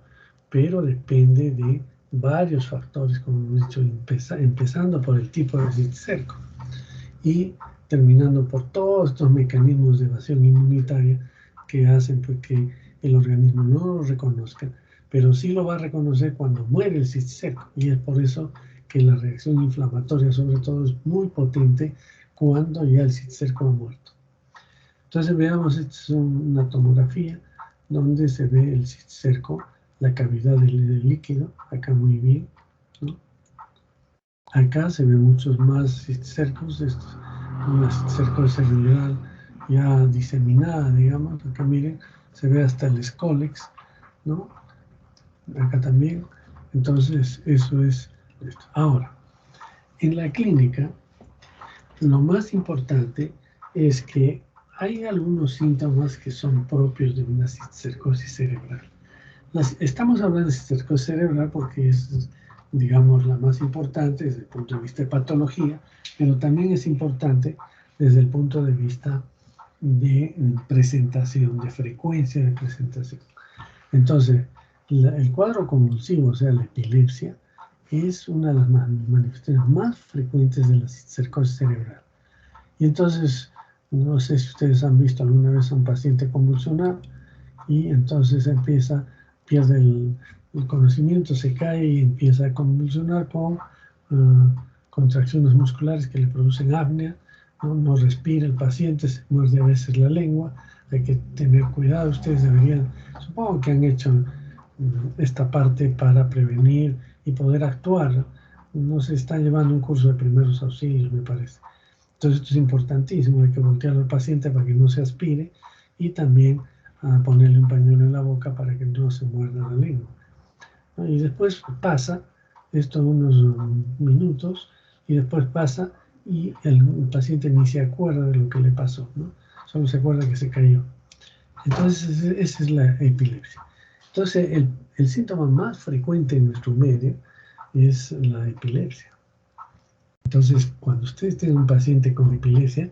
pero depende de varios factores, como hemos dicho, empezando por el tipo de cisticerco y terminando por todos estos mecanismos de evasión inmunitaria que hacen pues, que el organismo no lo reconozca, pero sí lo va a reconocer cuando muere el cisticerco, y es por eso que la reacción inflamatoria sobre todo es muy potente cuando ya el cisticerco ha muerto. Entonces veamos, esta es una tomografía donde se ve el cisticerco, la cavidad del líquido, acá muy bien, ¿no? Acá se ven muchos más cisticercos, una cisticerco cerebral ya diseminada, digamos. Acá miren, se ve hasta el escólex, ¿no? Acá también. Entonces, eso es esto. Ahora, en la clínica, lo más importante es que hay algunos síntomas que son propios de una cisticercosis cerebral. Estamos hablando de cisticercosis cerebral porque es, digamos, la más importante desde el punto de vista de patología, pero también es importante desde el punto de vista de presentación, de frecuencia de presentación. Entonces, el cuadro convulsivo, o sea, la epilepsia, es una de las manifestaciones más frecuentes de la cisticercosis cerebral. Y entonces, no sé si ustedes han visto alguna vez a un paciente convulsionar y entonces pierde el conocimiento, se cae y empieza a convulsionar con contracciones musculares que le producen apnea, no respira el paciente, se muerde a veces la lengua, hay que tener cuidado, ustedes deberían, supongo que han hecho esta parte para prevenir y poder actuar, no se está llevando un curso de primeros auxilios, me parece. Entonces esto es importantísimo, hay que voltear al paciente para que no se aspire y también ponerle un pañuelo en la boca para que no se muerda la lengua. Y después pasa esto unos minutos y después pasa y el paciente ni se acuerda de lo que le pasó, ¿no? Solo se acuerda que se cayó. Entonces esa es la epilepsia. Entonces el síntoma más frecuente en nuestro medio es la epilepsia. Entonces, cuando ustedes tienen un paciente con epilepsia,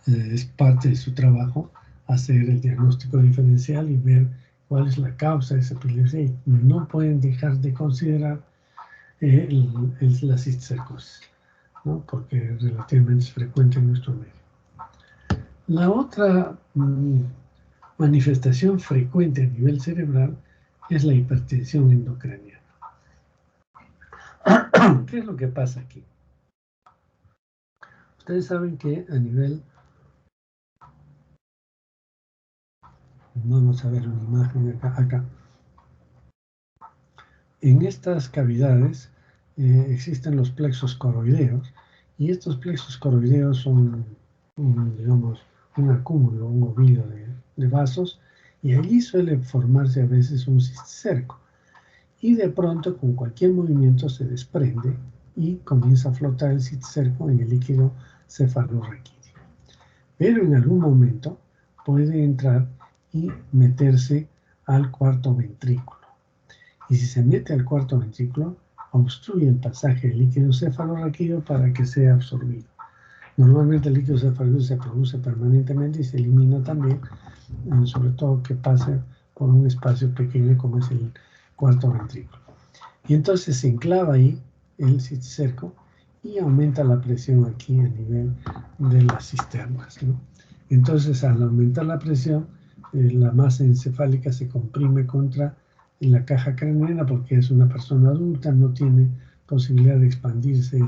es parte de su trabajo hacer el diagnóstico diferencial y ver cuál es la causa de esa epilepsia. Y no pueden dejar de considerar la cisticercosis, ¿no? Porque relativamente es frecuente en nuestro medio. La otra manifestación frecuente a nivel cerebral es la hipertensión endocraniana. ¿Qué es lo que pasa aquí? Ustedes saben que a nivel... Vamos a ver una imagen acá. En estas cavidades existen los plexos coroideos y estos plexos coroideos son, digamos, un acúmulo, un ovillo de vasos y allí suele formarse a veces un cisticerco. Y de pronto, con cualquier movimiento, se desprende y comienza a flotar el cisticerco en el líquido cefalorraquídeo. Pero en algún momento puede entrar y meterse al cuarto ventrículo. Y si se mete al cuarto ventrículo, obstruye el pasaje del líquido cefalorraquídeo para que sea absorbido. Normalmente el líquido cefalorraquídeo se produce permanentemente y se elimina también, sobre todo que pase por un espacio pequeño como es el cuarto ventrículo. Y entonces se enclava ahí el cisticerco y aumenta la presión aquí a nivel de las cisternas, ¿no? Entonces, al aumentar la presión, la masa encefálica se comprime contra la caja craneana porque es una persona adulta, no tiene posibilidad de expandirse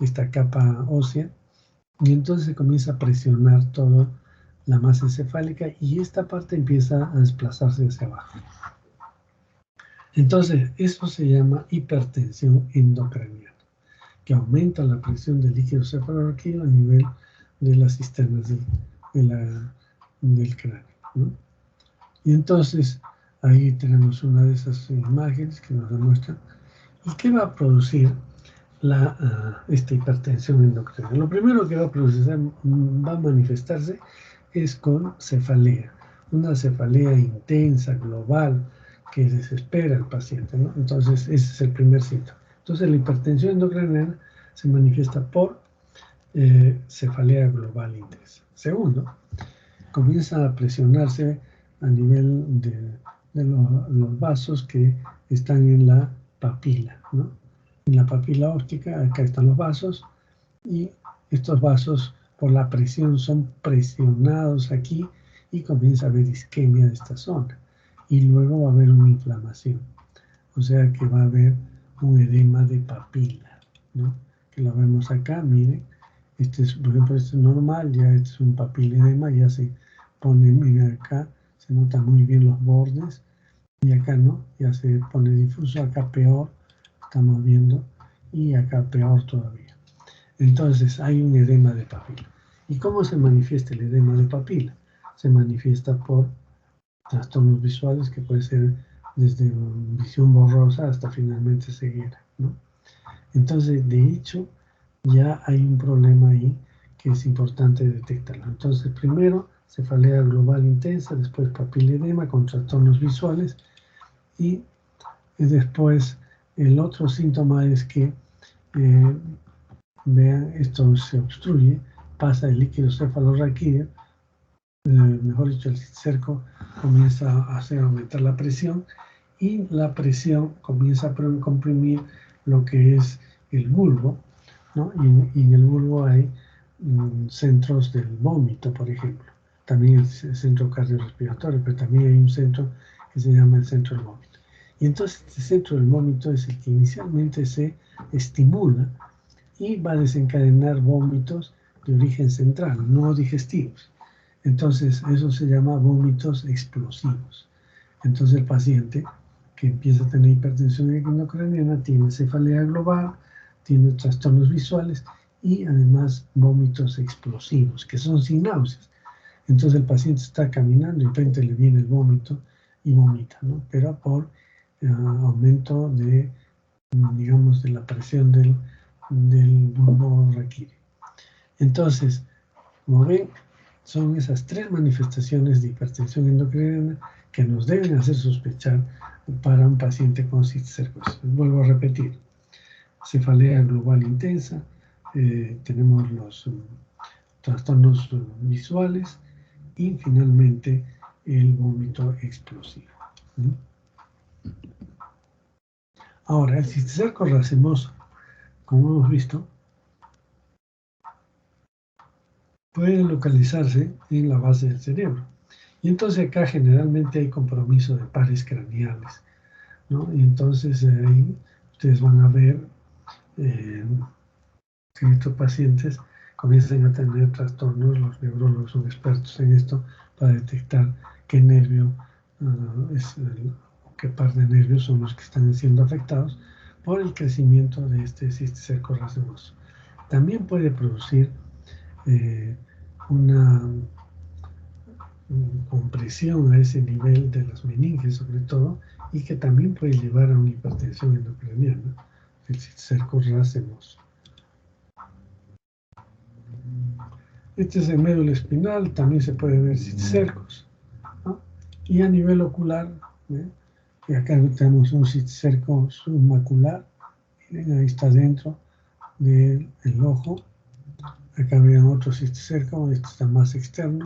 esta capa ósea, y entonces se comienza a presionar toda la masa encefálica y esta parte empieza a desplazarse hacia abajo. Entonces, eso se llama hipertensión endocraniana, que aumenta la presión del líquido cefalorraquídeo a nivel de las cisternas del cráneo, ¿no? Y entonces, ahí tenemos una de esas imágenes que nos demuestran. ¿Y qué va a producir esta hipertensión endocraniana? Lo primero que va a manifestarse es con cefalea, una cefalea intensa, global, que desespera al paciente, ¿no? Entonces, ese es el primer síntoma. Entonces, la hipertensión endocraniana se manifiesta por cefalea global intensa. Segundo, comienza a presionarse a nivel de los vasos que están en la papila, ¿no? En la papila óptica, acá están los vasos, y estos vasos por la presión son presionados aquí y comienza a haber isquemia de esta zona. Y luego va a haber una inflamación. O sea que va a haber un edema de papila, ¿no? Que lo vemos acá, miren. Este es, por ejemplo, este es normal, ya este es un papiledema, ya se pone, miren acá, se notan muy bien los bordes, y acá no, ya se pone difuso, acá peor, estamos viendo, y acá peor todavía. Entonces hay un edema de papila. ¿Y cómo se manifiesta el edema de papila? Se manifiesta por trastornos visuales que puede ser desde visión borrosa hasta finalmente ceguera, ¿no? Entonces, de hecho, ya hay un problema ahí que es importante detectarlo. Entonces, primero, cefalea global intensa, después papiledema con trastornos visuales y después el otro síntoma es que, vean, esto se obstruye, pasa el líquido cefalorraquídeo, mejor dicho, el cerco comienza a hacer aumentar la presión y la presión comienza a comprimir lo que es el bulbo, ¿no? Y en el bulbo hay centros del vómito, por ejemplo. También el centro cardiorrespiratorio, pero también hay un centro que se llama el centro del vómito. Y entonces este centro del vómito es el que inicialmente se estimula y va a desencadenar vómitos de origen central, no digestivos. Entonces eso se llama vómitos explosivos. Entonces el paciente que empieza a tener hipertensión endocrinal tiene cefalea global, tiene trastornos visuales y además vómitos explosivos, que son sin náuseas. Entonces el paciente está caminando y de repente le viene el vómito y vomita, ¿no? Pero por aumento de, digamos, de la presión del bulbo raquídeo. Entonces, como ven, son esas tres manifestaciones de hipertensión endocrina que nos deben hacer sospechar para un paciente con cisticercosis. Vuelvo a repetir, cefalea global intensa, tenemos los trastornos visuales y finalmente el vómito explosivo. Ahora, el cisticerco racemoso, como hemos visto, puede localizarse en la base del cerebro. Y entonces acá generalmente hay compromiso de pares craneales, ¿no? Y entonces ahí ustedes van a ver que estos pacientes comienzan a tener trastornos, los neurólogos son expertos en esto, para detectar qué nervio qué par de nervios son los que están siendo afectados por el crecimiento de este cisticerco racemoso. También puede producir una compresión a ese nivel de las meninges sobre todo, y que también puede llevar a una hipertensión endocrinal, el cisticerco racemoso. Este es el médula espinal, también se puede ver cisticercos, ¿no? Y a nivel ocular, y acá tenemos un cisticerco submacular, miren, ahí está dentro del ojo. Acá vean otro cisticerco, este está más externo,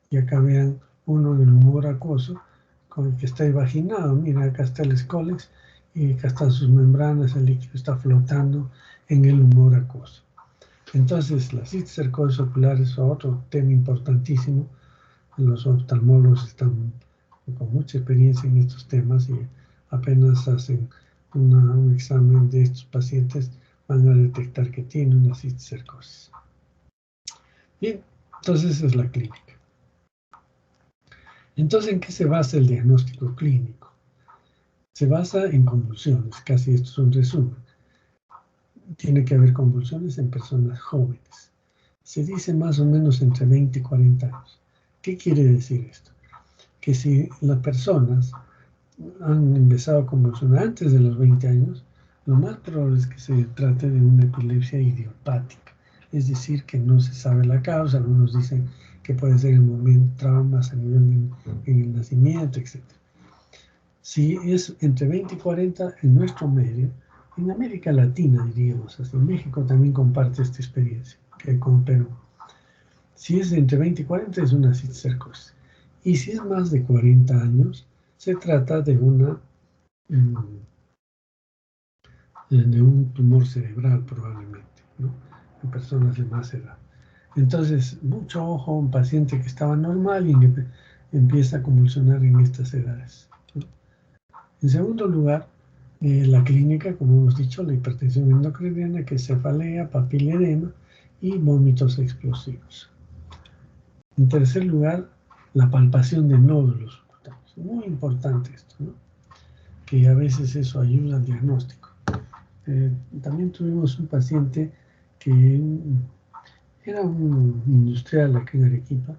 y acá vean uno del humor acuoso, con el que está vaginado. Mira, acá está el escólex y acá están sus membranas, el líquido está flotando en el humor acuoso. Entonces, la cisticercosis ocular es otro tema importantísimo. Los oftalmólogos están con mucha experiencia en estos temas y apenas hacen un examen de estos pacientes van a detectar que tienen una cisticercosis. Bien, entonces esa es la clínica. Entonces, ¿en qué se basa el diagnóstico clínico? Se basa en convulsiones, casi esto es un resumen. Tiene que haber convulsiones en personas jóvenes. Se dice más o menos entre 20 y 40 años. ¿Qué quiere decir esto? Que si las personas han empezado a convulsionar antes de los 20 años, lo más probable es que se trate de una epilepsia idiopática, es decir, que no se sabe la causa. Algunos dicen que puede ser en momento traumas a nivel en el nacimiento, etc. Si es entre 20 y 40 en nuestro medio, en América Latina diríamos así, México también comparte esta experiencia, que con Perú. Si es entre 20 y 40 es una cisticercosis. Y si es más de 40 años, se trata de un tumor cerebral probablemente, ¿no? En personas de más edad. Entonces, mucho ojo a un paciente que estaba normal y que empieza a convulsionar en estas edades, ¿no? En segundo lugar, la clínica, como hemos dicho, la hipertensión endocriniana, que es cefalea, papiledema y vómitos explosivos. En tercer lugar, la palpación de nódulos ocultamos. Muy importante esto, ¿no? Que a veces eso ayuda al diagnóstico. También tuvimos un paciente que era un industrial aquí en Arequipa,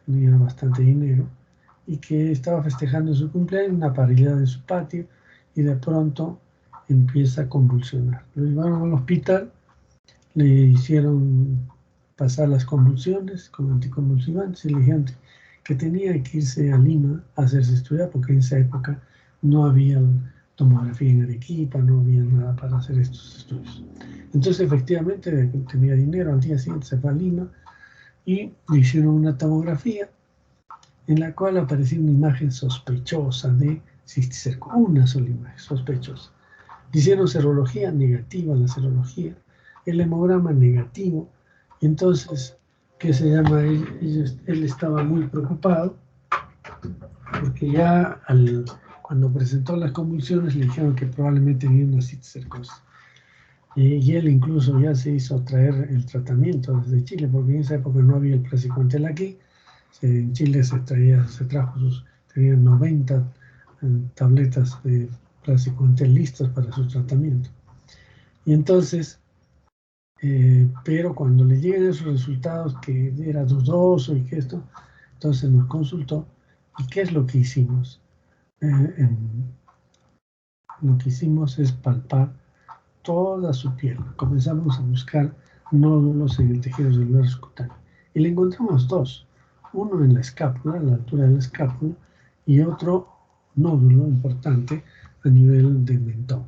tenía bastante dinero y que estaba festejando su cumpleaños en una parrillada de su patio y de pronto empieza a convulsionar. Lo llevaron al hospital, le hicieron pasar las convulsiones con anticonvulsivantes y le dijeron que tenía que irse a Lima a hacerse estudiar porque en esa época no había tomografía en Arequipa, no había nada para hacer estos estudios. Entonces efectivamente tenía dinero, al día siguiente se fue a Lima y le hicieron una tomografía en la cual aparecía una imagen sospechosa de cisticerco, una sola imagen sospechosa. Le hicieron serología negativa, la serología, el hemograma negativo, y entonces, ¿qué se llama? Él estaba muy preocupado, porque ya cuando presentó las convulsiones le dijeron que probablemente tenía una cisticercosis. Y él incluso ya se hizo traer el tratamiento desde Chile, porque en esa época no había el praziquantel aquí. En Chile tenían 90 tabletas de praziquantel listas para su tratamiento. Y entonces, pero cuando le llegan esos resultados que era dudoso y que esto, entonces nos consultó. ¿Y qué es lo que hicimos? Lo que hicimos es palpar toda su piel. Comenzamos a buscar nódulos en el tejido celular subcutáneo. Y le encontramos dos. Uno en la escápula, a la altura de la escápula, y otro nódulo importante a nivel del mentón,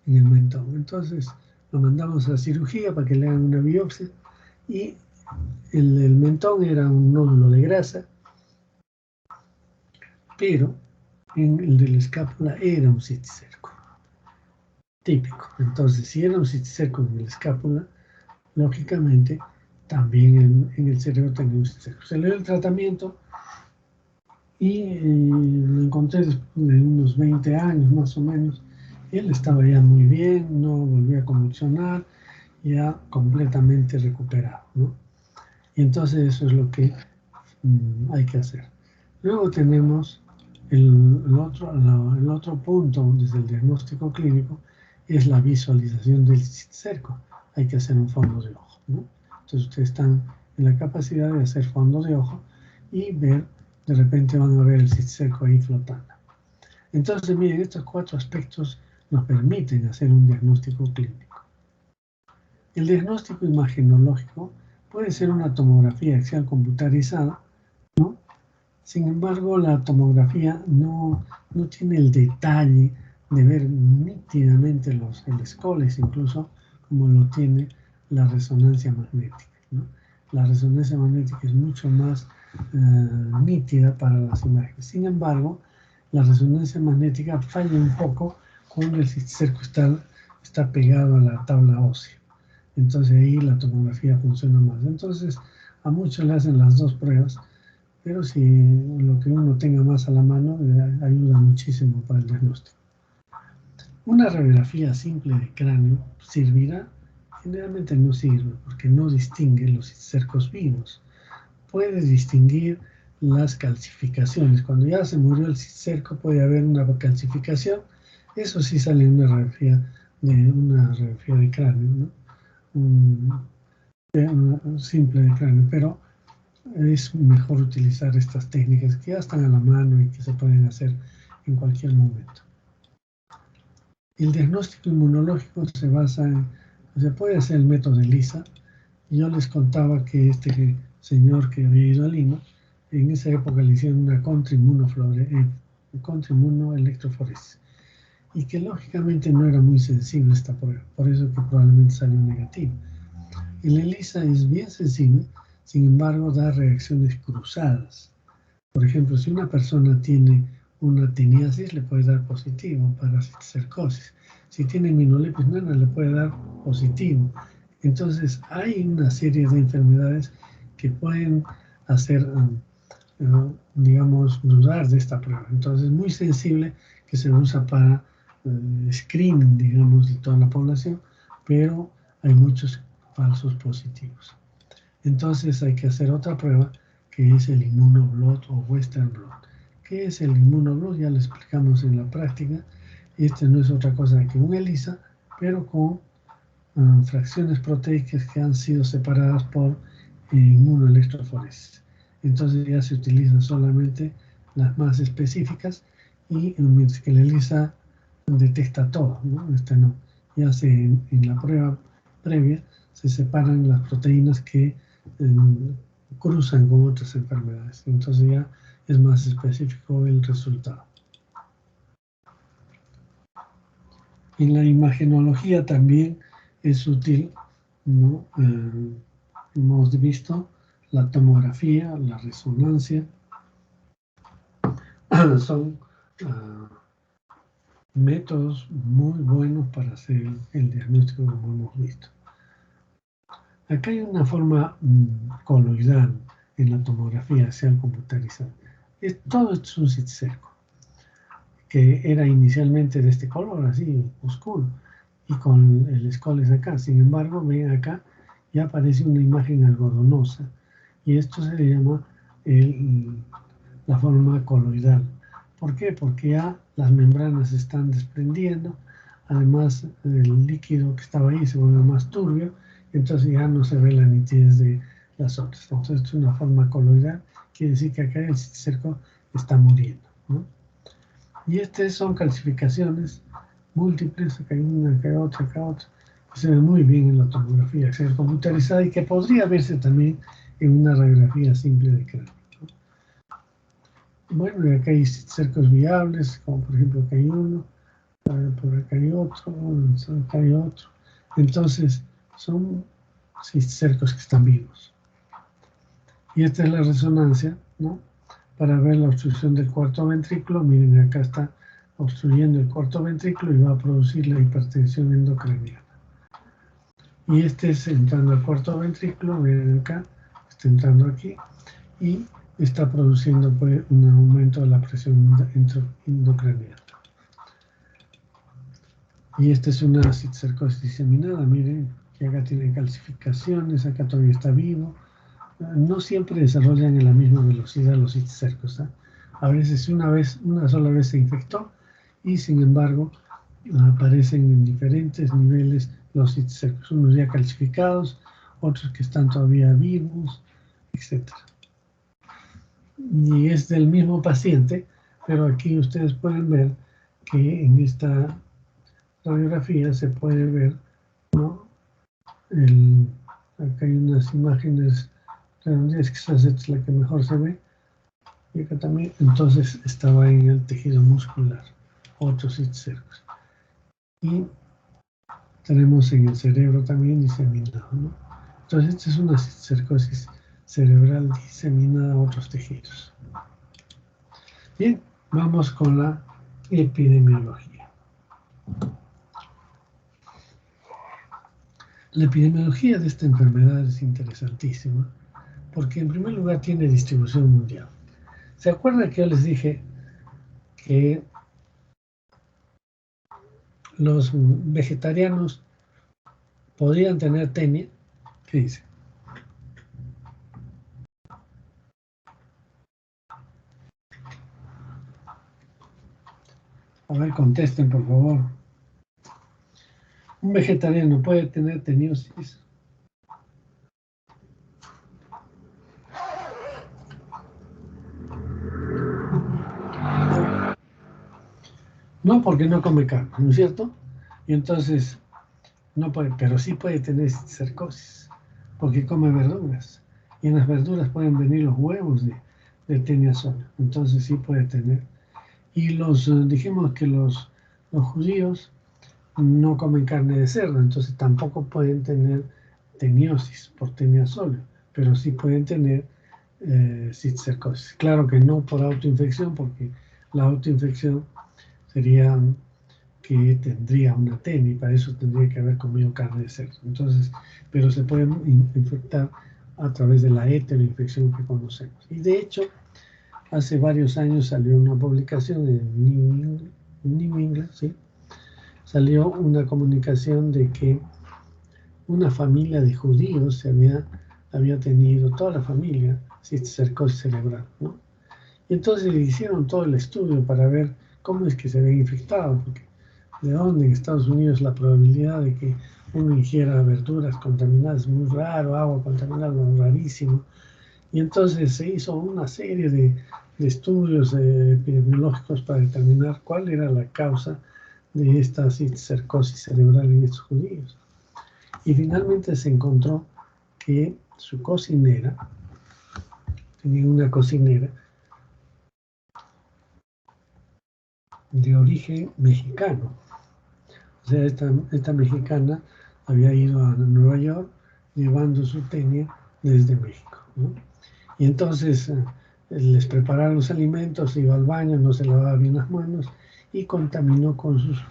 en el mentón. Entonces lo mandamos a la cirugía para que le hagan una biopsia y el mentón era un nódulo de grasa, pero en el de la escápula era un cisticerco típico. Entonces, si era un cisticerco en la escápula, lógicamente también en el cerebro tenía un cisticerco. Se le dio el tratamiento y lo encontré después de unos 20 años más o menos. Él estaba ya muy bien, no volvía a convulsionar, ya completamente recuperado, ¿no? Y entonces eso es lo que hay que hacer. Luego tenemos el otro punto desde el diagnóstico clínico, es la visualización del cisticerco. Hay que hacer un fondo de ojo, ¿no? Entonces ustedes están en la capacidad de hacer fondo de ojo y ver, de repente van a ver el cisticerco ahí flotando. Entonces, miren, estos 4 aspectos nos permiten hacer un diagnóstico clínico. El diagnóstico imagenológico puede ser una tomografía axial computarizada, ¿no? Sin embargo, la tomografía no tiene el detalle de ver nítidamente el escoles, incluso como lo tiene la resonancia magnética, ¿no? La resonancia magnética es mucho más nítida para las imágenes. Sin embargo, la resonancia magnética falla un poco cuando el cisticerco está pegado a la tabla ósea. Entonces ahí la tomografía funciona más. Entonces a muchos le hacen las 2 pruebas, pero si lo que uno tenga más a la mano ayuda muchísimo para el diagnóstico. Una radiografía simple de cráneo servirá, generalmente no sirve porque no distingue los cisticercos vivos. Puede distinguir las calcificaciones. Cuando ya se murió el cisticerco puede haber una calcificación. Eso sí sale en una radiografía de cráneo, ¿no? Un simple de cráneo, pero es mejor utilizar estas técnicas que ya están a la mano y que se pueden hacer en cualquier momento. El diagnóstico inmunológico se puede hacer el método ELISA. Yo les contaba que este señor que había ido a Lima, en esa época le hicieron una contrainmunoelectroforesis y que lógicamente no era muy sensible esta prueba, por eso que probablemente salió negativo. El ELISA es bien sensible, sin embargo da reacciones cruzadas. Por ejemplo, si una persona tiene una teniasis, le puede dar positivo para cisticercosis. Si tiene minolepis nana, le puede dar positivo. Entonces, hay una serie de enfermedades que pueden hacer, digamos, dudar de esta prueba. Entonces, es muy sensible que se usa para screening, digamos, de toda la población, pero hay muchos falsos positivos. Entonces, hay que hacer otra prueba que es el inmunoblot o western blot. ¿Qué es el inmunoblot? Ya lo explicamos en la práctica. Este no es otra cosa que un ELISA, pero con fracciones proteicas que han sido separadas por inmunoelectroforesis. Entonces ya se utilizan solamente las más específicas y mientras que el ELISA detecta todo, ¿no? Este no. Ya en la prueba previa se separan las proteínas que cruzan con otras enfermedades. Entonces ya es más específico el resultado. En la imagenología también es útil, ¿no? Hemos visto la tomografía, la resonancia, son métodos muy buenos para hacer el diagnóstico, como hemos visto. Acá hay una forma coloidal en la tomografía axial computarizada. Todo esto es un cisticerco, que era inicialmente de este color, así, oscuro, y con el escoles acá. Sin embargo, ven acá, ya aparece una imagen algodonosa, y esto se le llama la forma coloidal. ¿Por qué? Porque ya las membranas se están desprendiendo, además el líquido que estaba ahí se vuelve más turbio, entonces ya no se ve la nitidez de las otras. Entonces es una forma coloidal, quiere decir que acá el cisticerco está muriendo, ¿no? Y estas son calcificaciones múltiples, acá hay una, acá hay otra, que se ve muy bien en la tomografía axial computarizada y que podría verse también en una radiografía simple de cráneo. Bueno, y acá hay cercos viables, como por ejemplo acá hay uno, por acá hay otro, acá hay otro. Entonces, son cercos que están vivos. Y esta es la resonancia, ¿no? Para ver la obstrucción del cuarto ventrículo. Miren, acá está obstruyendo el cuarto ventrículo y va a producir la hipertensión endocraniana. Y este es entrando al cuarto ventrículo, miren acá, está entrando aquí, y está produciendo pues, un aumento de la presión endocraniana. Y esta es una cisticercosis diseminada, miren, que acá tiene calcificaciones, acá todavía está vivo. No siempre desarrollan en la misma velocidad los cisticercos, ¿eh? A veces una sola vez se infectó y sin embargo aparecen en diferentes niveles los cisticercos, unos ya calcificados, otros que están todavía vivos, etc. Y es del mismo paciente, pero aquí ustedes pueden ver que en esta radiografía se puede ver, ¿no? Acá hay unas imágenes redondeadas, quizás esta es la que mejor se ve, y acá también, entonces estaba en el tejido muscular, otros cisticercos. Y tenemos en el cerebro también diseminado, ¿no? Entonces esta es una cisticercosis cerebral diseminada a otros tejidos. Bien, vamos con la epidemiología. La epidemiología de esta enfermedad es interesantísima porque en primer lugar tiene distribución mundial. ¿Se acuerdan que yo les dije que los vegetarianos podrían tener tenia? ¿Qué dice? A ver, contesten, por favor. ¿Un vegetariano puede tener teniosis? No, porque no come carne, ¿no es cierto? Y entonces, no puede, pero sí puede tener cisticercosis, porque come verduras. Y en las verduras pueden venir los huevos de tenia sola. Entonces sí puede tener. Y dijimos que los judíos no comen carne de cerdo, entonces tampoco pueden tener teniosis por tenia sola, pero sí pueden tener cisticercosis. Claro que no por autoinfección, porque la autoinfección sería que tendría una tenia y para eso tendría que haber comido carne de cerdo. Entonces, pero se pueden infectar a través de la heteroinfección que conocemos. Y de hecho, hace varios años salió una publicación en New England, ¿sí? Salió una comunicación de que una familia de judíos había tenido, toda la familia, cisticercosis cerebral, ¿no? Y entonces hicieron todo el estudio para ver cómo es que se habían infectado, porque de dónde en Estados Unidos la probabilidad de que uno ingiera verduras contaminadas es muy raro, agua contaminada es rarísimo. Y entonces se hizo una serie de estudios epidemiológicos para determinar cuál era la causa de esta cisticercosis cerebral en estos judíos. Y finalmente se encontró que su cocinera, tenía una cocinera de origen mexicano. O sea, esta mexicana había ido a Nueva York llevando su tenia desde México, ¿no? Y entonces les preparaba los alimentos, iba al baño, no se lavaba bien las manos y contaminó con sus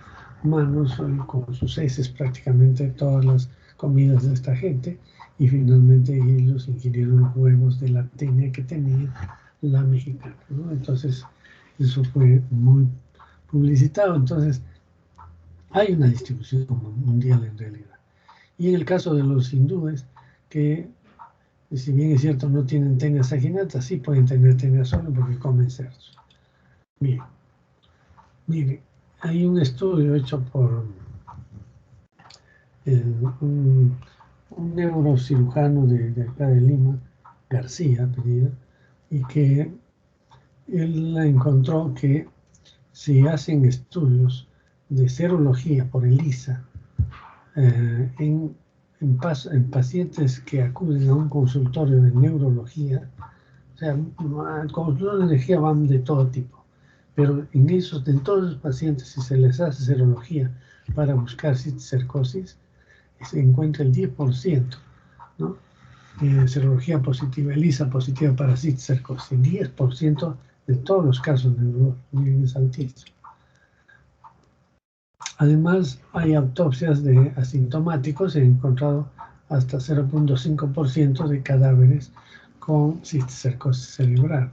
manos y con sus heces prácticamente todas las comidas de esta gente, y finalmente ellos ingirieron huevos de la tenia que tenía la mexicana, ¿no? Entonces eso fue muy publicitado. Entonces hay una distribución mundial en realidad. Y en el caso de los hindúes, que si bien es cierto no tienen tenia saginata, sí pueden tener tenia solo porque comen cerdos. Bien, mire, hay un estudio hecho por un neurocirujano de acá de Lima, García, apellido, y que él encontró que si hacen estudios de serología por ELISA en pacientes que acuden a un consultorio de neurología, o sea, consultorios de neurología van de todo tipo, pero en todos los pacientes, si se les hace serología para buscar cisticercosis, se encuentra el 10%, ¿no? Serología positiva, ELISA positiva para cisticercosis, 10% de todos los casos neurológicos altísimos. Además, hay autopsias de asintomáticos, se han encontrado hasta 0.5% de cadáveres con cisticercosis cerebral.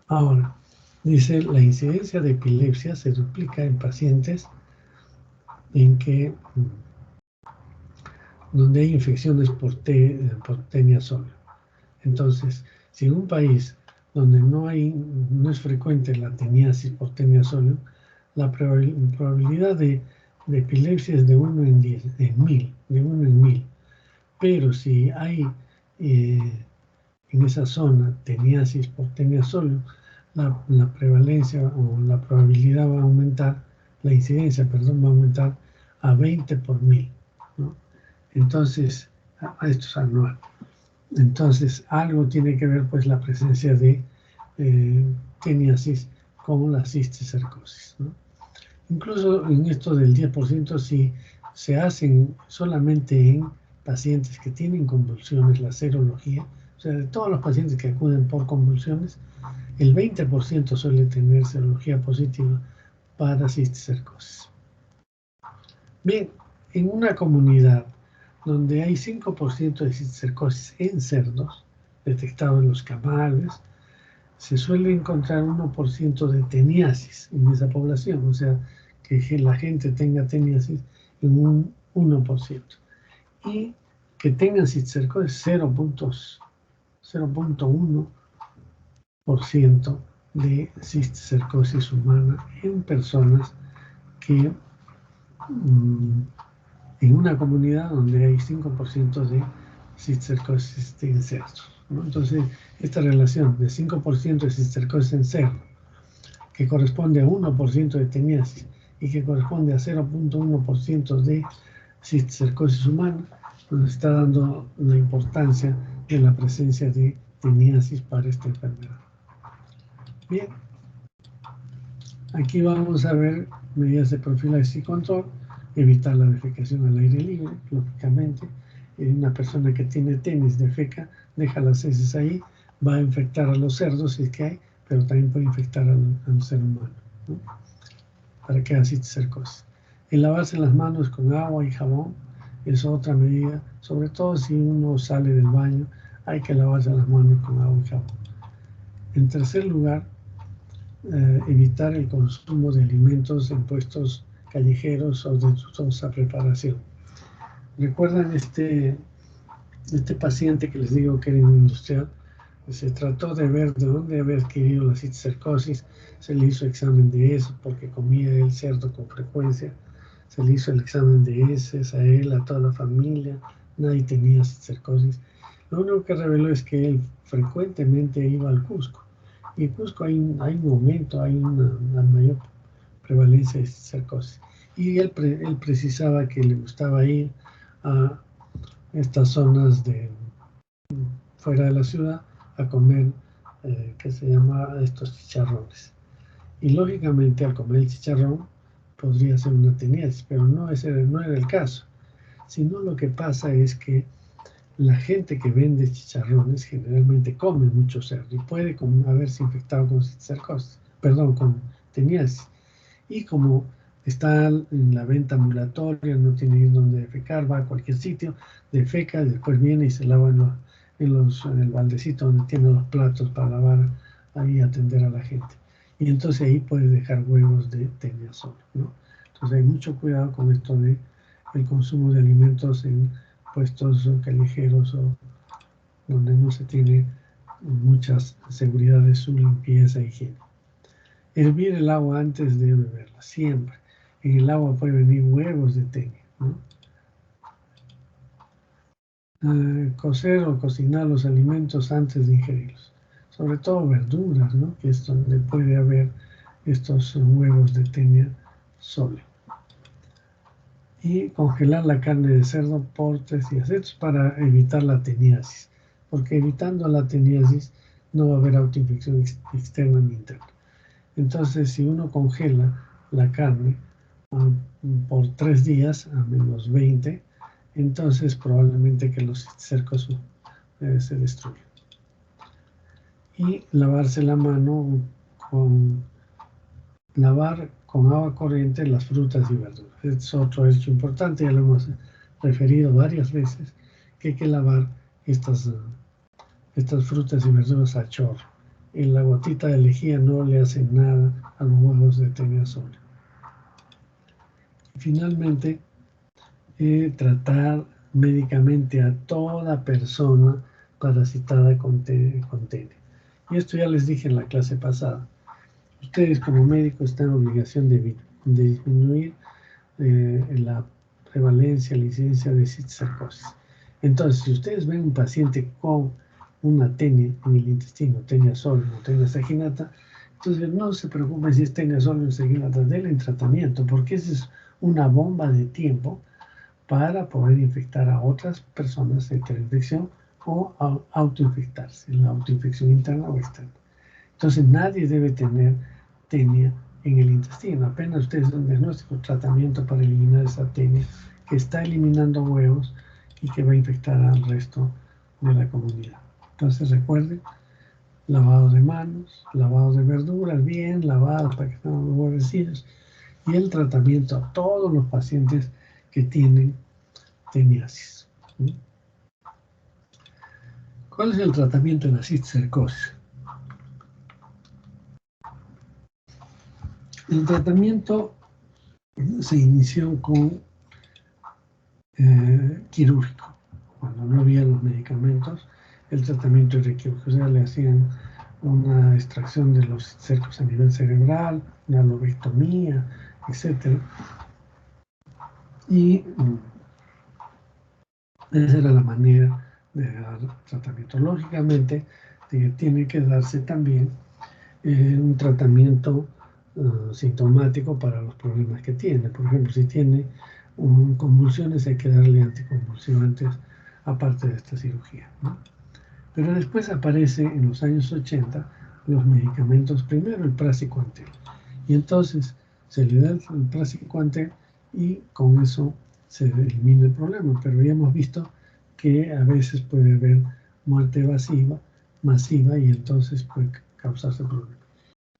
Ahora, dice, la incidencia de epilepsia se duplica en pacientes donde hay infecciones por tenia sóleo. Entonces, si en un país donde no es frecuente la teniasis por tenia sóleo, la probabilidad de epilepsia es de 1 en 10, en 1000, de 1 en 1000. Pero si hay en esa zona teniasis por tenia sóleo, la prevalencia o la probabilidad va a aumentar, la incidencia, perdón, va a aumentar a 20 por 1000, ¿no? Entonces, esto es anual. Entonces, algo tiene que ver pues la presencia de teniasis con la cisticercosis, ¿no? Incluso en esto del 10%, si se hacen solamente en pacientes que tienen convulsiones, la serología, o sea, de todos los pacientes que acuden por convulsiones, el 20% suele tener serología positiva para cisticercosis. Bien, en una comunidad donde hay 5% de cisticercosis en cerdos, detectado en los camales, se suele encontrar 1% de teniasis en esa población, o sea, que la gente tenga teniasis en un 1%. Y que tengan cisticercosis 0.1% de cisticercosis humana en personas que en una comunidad donde hay 5% de cisticercosis en cerdos, ¿no? Entonces, esta relación de 5% de cisticercosis en cerdo, que corresponde a 1% de teniasis y que corresponde a 0.1% de cisticercosis humana, nos está dando la importancia de la presencia de teniasis para esta enfermedad. Bien, aquí vamos a ver medidas de profilaxis y control. Evitar la defecación al aire libre, lógicamente. Una persona que tiene tenis defeca, deja las heces ahí, va a infectar a los cerdos si es que hay, pero también puede infectar al ser humano, ¿no? Para que haya cisticercosis. El lavarse las manos con agua y jabón es otra medida, sobre todo si uno sale del baño, hay que lavarse las manos con agua y jabón. En tercer lugar, evitar el consumo de alimentos en puestos callejeros o de dudosa preparación. ¿Recuerdan este paciente que les digo que era un industrial? Se trató de ver de dónde había adquirido la cisticercosis, se le hizo examen de heces porque comía el cerdo con frecuencia, se le hizo el examen de heces a él, a toda la familia, nadie tenía cisticercosis. Lo único que reveló es que él frecuentemente iba al Cusco, y en Cusco hay un aumento, hay una mayor prevalencia de cisticercosis. Y él precisaba que le gustaba ir a estas zonas de fuera de la ciudad a comer, que se llama estos chicharrones. Y lógicamente al comer el chicharrón podría ser una teniasis, pero no era el caso. Sino lo que pasa es que la gente que vende chicharrones generalmente come mucho cerdo y puede haberse infectado con cisticercosis, perdón, con teniasis. Y como está en la venta ambulatoria, no tiene donde defecar, va a cualquier sitio, defeca, después viene y se lava en el baldecito donde tiene los platos para lavar, ahí atender a la gente. Y entonces ahí puede dejar huevos de teniasol, ¿no? Entonces hay mucho cuidado con esto de el consumo de alimentos en puestos callejeros o donde no se tiene mucha seguridad de su limpieza e higiene. Hervir el agua antes de beberla, siempre. En el agua puede venir huevos de tenia, ¿no? Cocer o cocinar los alimentos antes de ingerirlos. Sobre todo verduras, ¿no? Que es donde puede haber estos huevos de tenia sólido. Y congelar la carne de cerdo por 3 días. Esto es para evitar la teniasis, porque evitando la teniasis no va a haber autoinfección externa ni interna. Entonces, si uno congela la carne por 3 días a menos 20, entonces probablemente que los cercos se destruyan. Y lavarse la mano lavar con agua corriente las frutas y verduras. Es otro hecho importante, ya lo hemos referido varias veces, que hay que lavar estas frutas y verduras a chorro. Y la gotita de lejía no le hace nada a los huevos de teniasol. Finalmente, tratar médicamente a toda persona parasitada con tenia. Y esto ya les dije en la clase pasada. Ustedes como médicos están en obligación de disminuir la prevalencia, la incidencia de cisticercosis. Entonces, si ustedes ven un paciente con una tenia en el intestino, tenia sol o tenia saginata, entonces no se preocupen si es tenia sol o saginata, denle tratamiento, porque esa es una bomba de tiempo para poder infectar a otras personas de infección o autoinfectarse, la autoinfección interna o externa. Entonces nadie debe tener tenia en el intestino. Apenas ustedes dan diagnóstico, tratamiento para eliminar esa tenia que está eliminando huevos y que va a infectar al resto de la comunidad. Entonces recuerden, lavado de manos, lavado de verduras, bien lavados para que estén los huevecillos, y el tratamiento a todos los pacientes que tienen teniasis. ¿Cuál es el tratamiento de la cisticercosis? El tratamiento se inició con quirúrgico. Cuando no había los medicamentos, el tratamiento era quirúrgico. O sea, le hacían una extracción de los cercos a nivel cerebral, una lobectomía, etc. Y esa era la manera de dar tratamiento. Lógicamente, tiene que darse también un tratamiento sintomático para los problemas que tiene. Por ejemplo, si tiene convulsiones, hay que darle anticonvulsivantes aparte de esta cirugía, ¿no? Pero después aparece en los años 80 los medicamentos, primero el praziquantel, y entonces se le da el praziquantel y con eso se elimina el problema. Pero ya hemos visto que a veces puede haber muerte masiva y entonces puede causarse problemas.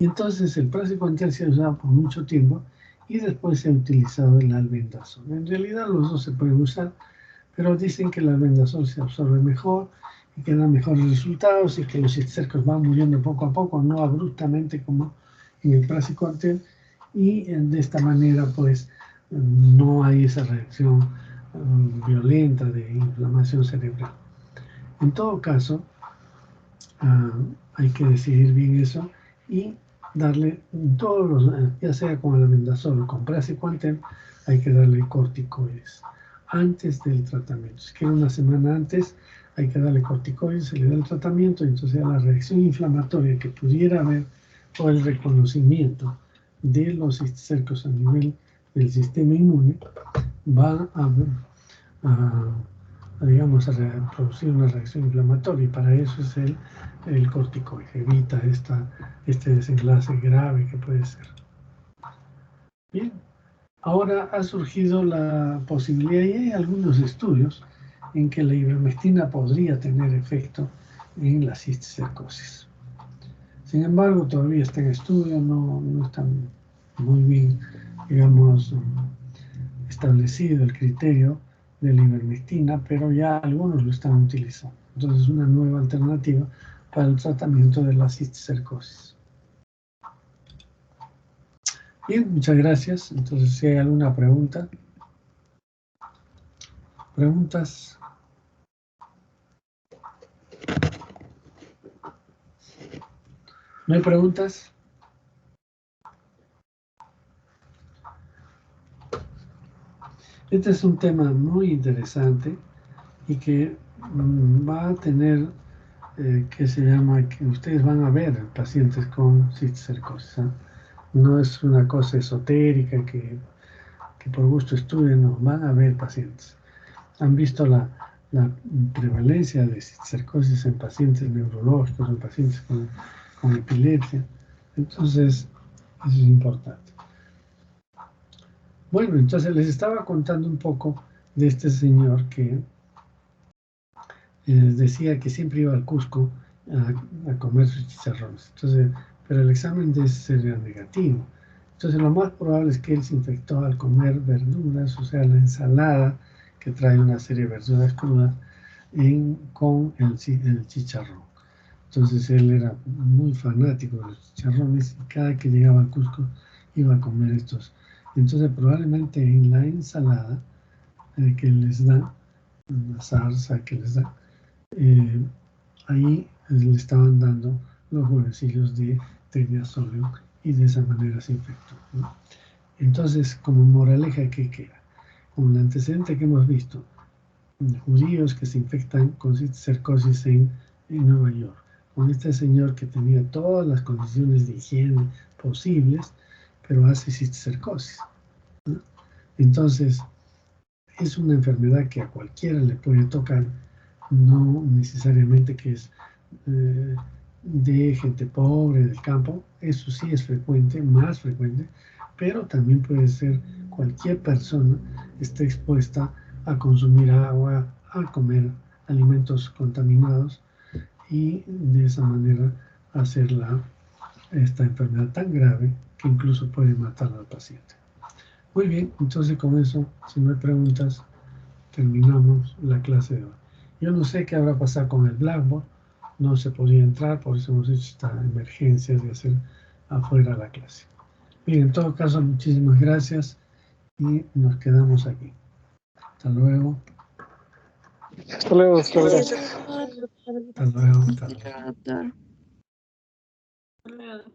Y entonces el praziquantel se ha usado por mucho tiempo y después se ha utilizado el albendazol. En realidad los dos se pueden usar, pero dicen que el albendazol se absorbe mejor y que da mejores resultados y que los cisticercos van muriendo poco a poco, no abruptamente como en el praziquantel, y de esta manera pues no hay esa reacción violenta de inflamación cerebral. En todo caso, hay que decidir bien eso y darle todos los, ya sea con el albendazol o con praziquantel, hay que darle corticoides antes del tratamiento. Si quiere una semana antes, hay que darle corticoides, se le da el tratamiento, y entonces la reacción inflamatoria que pudiera haber o el reconocimiento de los cisticercos a nivel del sistema inmune va digamos, a producir una reacción inflamatoria, y para eso es el corticoide, evita este desenlace grave que puede ser. Bien, ahora ha surgido la posibilidad, y hay algunos estudios en que la ivermectina podría tener efecto en la cisticercosis. Sin embargo, todavía está en estudio, no está muy bien, digamos, establecido el criterio de la ivermectina, pero ya algunos lo están utilizando. Entonces, es una nueva alternativa para el tratamiento de la cisticercosis. Bien, muchas gracias. Entonces, si hay alguna pregunta. ¿Preguntas? ¿No hay preguntas? Este es un tema muy interesante y que va a tener, que se llama, que ustedes van a ver pacientes con cisticercosis, ¿eh? No es una cosa esotérica que por gusto estudien, no, van a ver pacientes. Han visto la prevalencia de cisticercosis en pacientes neurológicos, en pacientes con epilepsia. Entonces, eso es importante. Bueno, entonces les estaba contando un poco de este señor que decía que siempre iba al Cusco a comer sus chicharrones. Entonces, pero el examen de ese era negativo. Entonces, lo más probable es que él se infectó al comer verduras, o sea, la ensalada que trae una serie de verduras crudas con el chicharrón. Entonces, él era muy fanático de los chicharrones y cada que llegaba al Cusco iba a comer estos. Entonces, probablemente en la ensalada que les da, la salsa que les da, ahí le estaban dando los huevecillos de tridiazorio y de esa manera se infectó, ¿no? Entonces, como moraleja, ¿qué queda? Con el antecedente que hemos visto, judíos que se infectan con cisticercosis en Nueva York, con este señor que tenía todas las condiciones de higiene posibles, pero hace cisticercosis, ¿no? Entonces, es una enfermedad que a cualquiera le puede tocar, no necesariamente que es de gente pobre del campo, eso sí es frecuente, más frecuente, pero también puede ser cualquier persona esté expuesta a consumir agua, a comer alimentos contaminados y de esa manera hacer esta enfermedad tan grave que incluso puede matar al paciente. Muy bien, entonces con eso, si no hay preguntas, terminamos la clase de hoy. Yo no sé qué habrá pasado con el Blackboard, no se podía entrar, por eso hemos hecho esta emergencia de hacer afuera la clase. Bien, en todo caso, muchísimas gracias y nos quedamos aquí. Hasta luego. Hasta luego, doctor. Gracias, Gracias. doctor. Hasta luego. Hasta luego. Doctor.